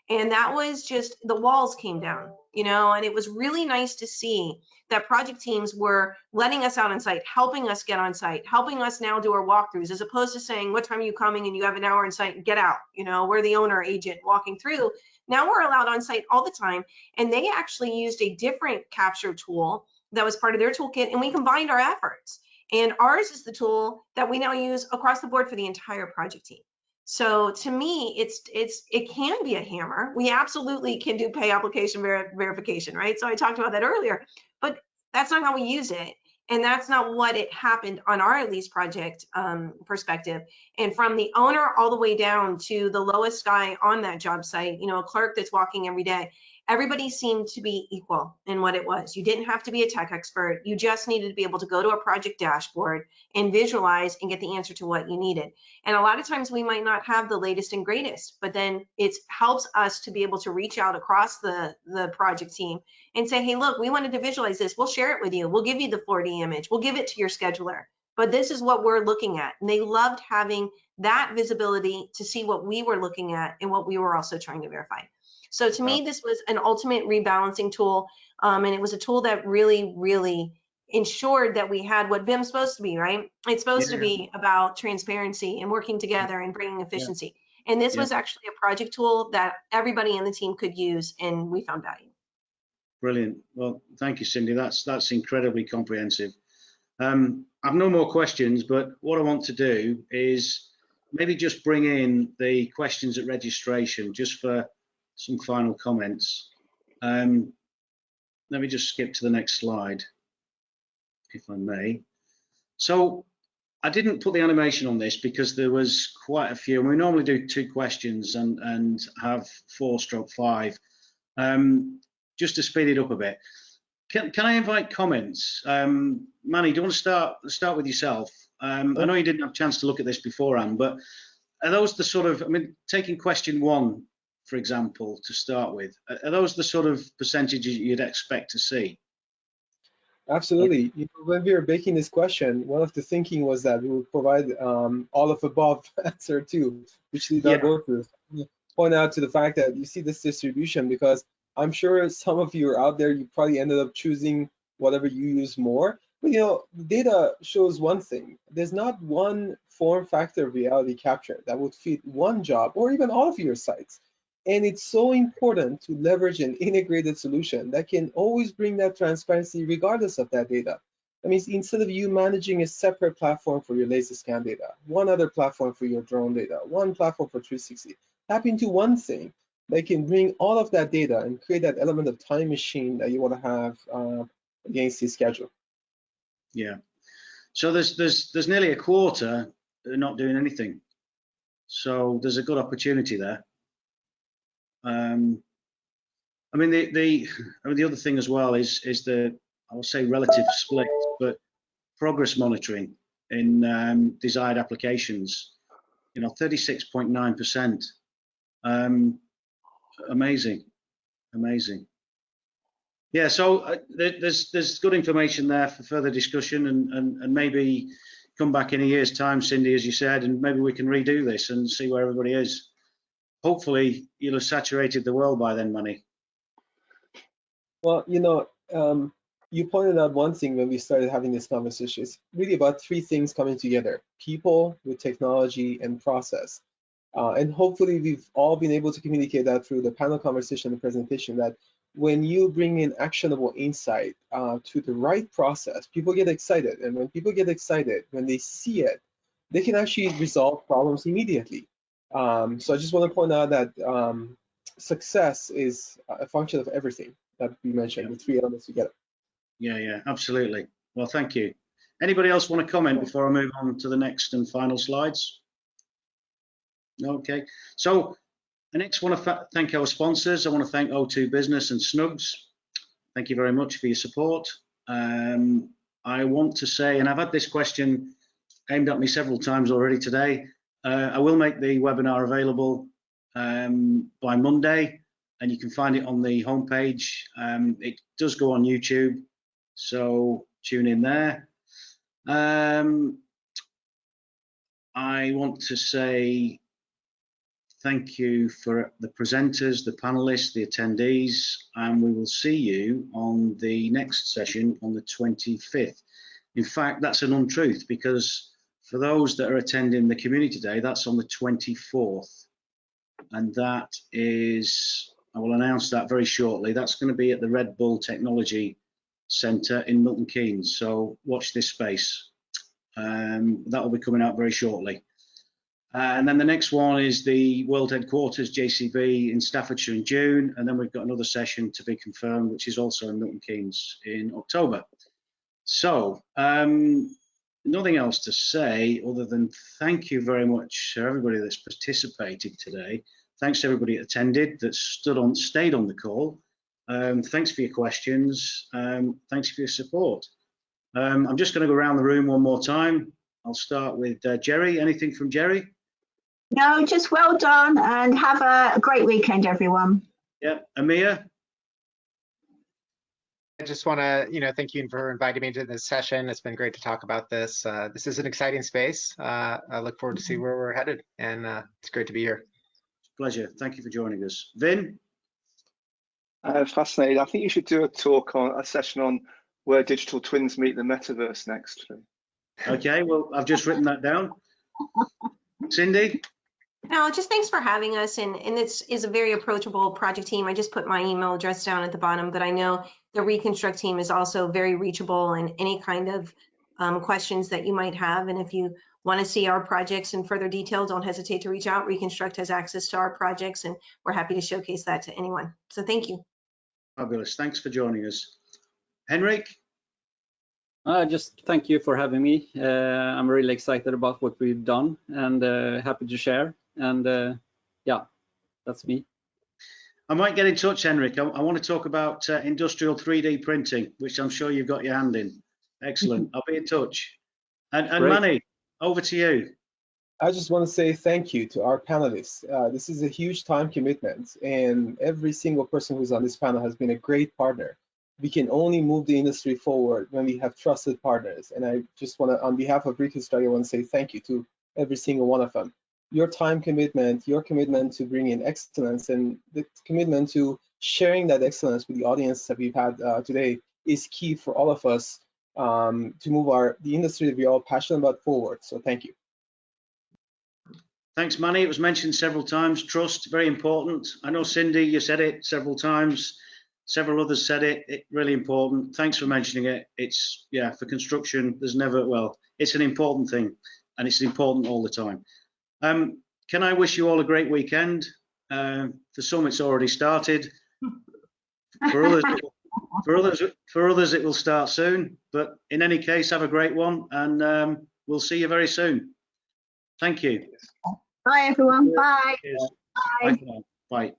And that was just, the walls came down, and it was really nice to see that project teams were letting us out on site, helping us get on site, helping us now do our walkthroughs, as opposed to saying, what time are you coming and you have an hour on site and get out, we're the owner agent walking through. Now we're allowed on site all the time. And they actually used a different capture tool that was part of their toolkit, and we combined our efforts. And ours is the tool that we now use across the board for the entire project team. So to me, it can be a hammer. We absolutely can do pay application verification, right? So I talked about that earlier, but that's not how we use it. And that's not what it happened on our lease project perspective. And from the owner all the way down to the lowest guy on that job site, a clerk that's walking every day, everybody seemed to be equal in what it was. You didn't have to be a tech expert. You just needed to be able to go to a project dashboard and visualize and get the answer to what you needed. And a lot of times we might not have the latest and greatest, but then it helps us to be able to reach out across the project team and say, hey, look, we wanted to visualize this. We'll share it with you. We'll give you the 4D image. We'll give it to your scheduler. But this is what we're looking at. And they loved having that visibility to see what we were looking at and what we were also trying to verify. So to me, this was an ultimate rebalancing tool. And it was a tool that really, really ensured that we had what BIM's supposed to be, right? It's supposed to be about transparency and working together and bringing efficiency. And this was actually a project tool that everybody in the team could use, and we found value. Brilliant. Well, thank you, Cindy. That's incredibly comprehensive. I've no more questions, but what I want to do is maybe just bring in the questions at registration just for some final comments. Let me just skip to the next slide, if I may. So I didn't put the animation on this because there was quite a few. We normally do 2 questions and have 4/5. Just to speed it up a bit. Can I invite comments? Manny, do you want to start with yourself? I know you didn't have a chance to look at this beforehand, but are those the sort of, I mean, taking question 1, for example, to start with, are those the sort of percentages you'd expect to see? Absolutely. You know, when we were making this question, one of the thinking was that we would provide all of above answer too, which did not go through. Point out to the fact that you see this distribution, because I'm sure some of you are out there, you probably ended up choosing whatever you use more. But you know, the data shows one thing. There's not one form factor reality capture that would fit one job or even all of your sites. And it's so important to leverage an integrated solution that can always bring that transparency regardless of that data. That means instead of you managing a separate platform for your laser scan data, one other platform for your drone data, one platform for 360, tap into one thing that can bring all of that data and create that element of time machine that you want to have against the schedule. Yeah. So there's nearly a quarter that are not doing anything. So there's a good opportunity there. I mean, the other thing as well is the, I will say, relative split, but progress monitoring in desired applications. You know, 36.9%. Amazing, amazing. Yeah, so there's good information there for further discussion, and maybe come back in a year's time, Cindy, as you said, and maybe we can redo this and see where everybody is. Hopefully, you'll have saturated the world by then, Manny. Well, you know, you pointed out one thing when we started having this conversation. It's really about 3 things coming together: people with technology and process. And hopefully we've all been able to communicate that through the panel conversation and presentation, that when you bring in actionable insight to the right process, people get excited. And when people get excited, when they see it, they can actually resolve problems immediately. So I just want to point out that success is a function of everything that we mentioned, the 3 elements together. Yeah, absolutely. Well, thank you. Anybody else want to comment before I move on to the next and final slides? Okay, so I next want to thank our sponsors. I want to thank O2 Business and Snugs. Thank you very much for your support. I want to say, and I've had this question aimed at me several times already today, I will make the webinar available by Monday, and you can find it on the homepage. It does go on YouTube, so tune in there. I want to say thank you for the presenters, the panelists, the attendees, and we will see you on the next session on the 25th. In fact, that's an untruth, because for those that are attending the community day, that's on the 24th. And that is, I will announce that very shortly. That's going to be at the Red Bull Technology Centre in Milton Keynes. So watch this space. That will be coming out very shortly. And then the next one is the World Headquarters, JCB, in Staffordshire in June. And then we've got another session to be confirmed, which is also in Milton Keynes in October. So nothing else to say other than thank you very much to everybody that's participated today. Thanks to everybody that attended, that stayed on the call. Thanks for your questions. Thanks for your support. I'm just going to go around the room one more time. I'll start with Jerry. Anything from Jerry? No, just well done, and have a great weekend, everyone. Yeah, Amir? I just want to, thank you for inviting me to this session. It's been great to talk about this. This is an exciting space. I look forward to see where we're headed, and it's great to be here. Pleasure. Thank you for joining us. Vin? Fascinating. I think you should do a session on where digital twins meet the metaverse next. Okay, well, I've just written that down. Cindy? No, just thanks for having us, and this is a very approachable project team. I just put my email address down at the bottom, but I know the Reconstruct team is also very reachable, and any kind of questions that you might have. And if you want to see our projects in further detail, don't hesitate to reach out. Reconstruct has access to our projects, and we're happy to showcase that to anyone. So thank you. Fabulous. Thanks for joining us. Henrik? Just thank you for having me. I'm really excited about what we've done, and happy to share. And yeah, that's me. I might get in touch, Henrik. I want to talk about industrial 3D printing, which I'm sure you've got your hand in. Excellent. I'll be in touch. And Manny, over to you. I just want to say thank you to our panelists. This is a huge time commitment, and every single person who's on this panel has been a great partner. We can only move the industry forward when we have trusted partners. And I just want to, on behalf of Reconstruct, I want to say thank you to every single one of them. Your time commitment, your commitment to bring in excellence, and the commitment to sharing that excellence with the audience that we've had today is key for all of us to move the industry that we're all passionate about forward. So thank you. Thanks, Manny. It was mentioned several times. Trust, very important. I know, Cindy, you said it several times. Several others said it. It's really important. Thanks for mentioning it. It's, yeah, for construction, there's never, well, it's an important thing, and it's important all the time. Can I wish you all a great weekend? For some, it's already started. For others, it will start soon. But in any case, have a great one, and we'll see you very soon. Thank you. Bye, everyone. Bye. Cheers. Bye. Bye. Bye.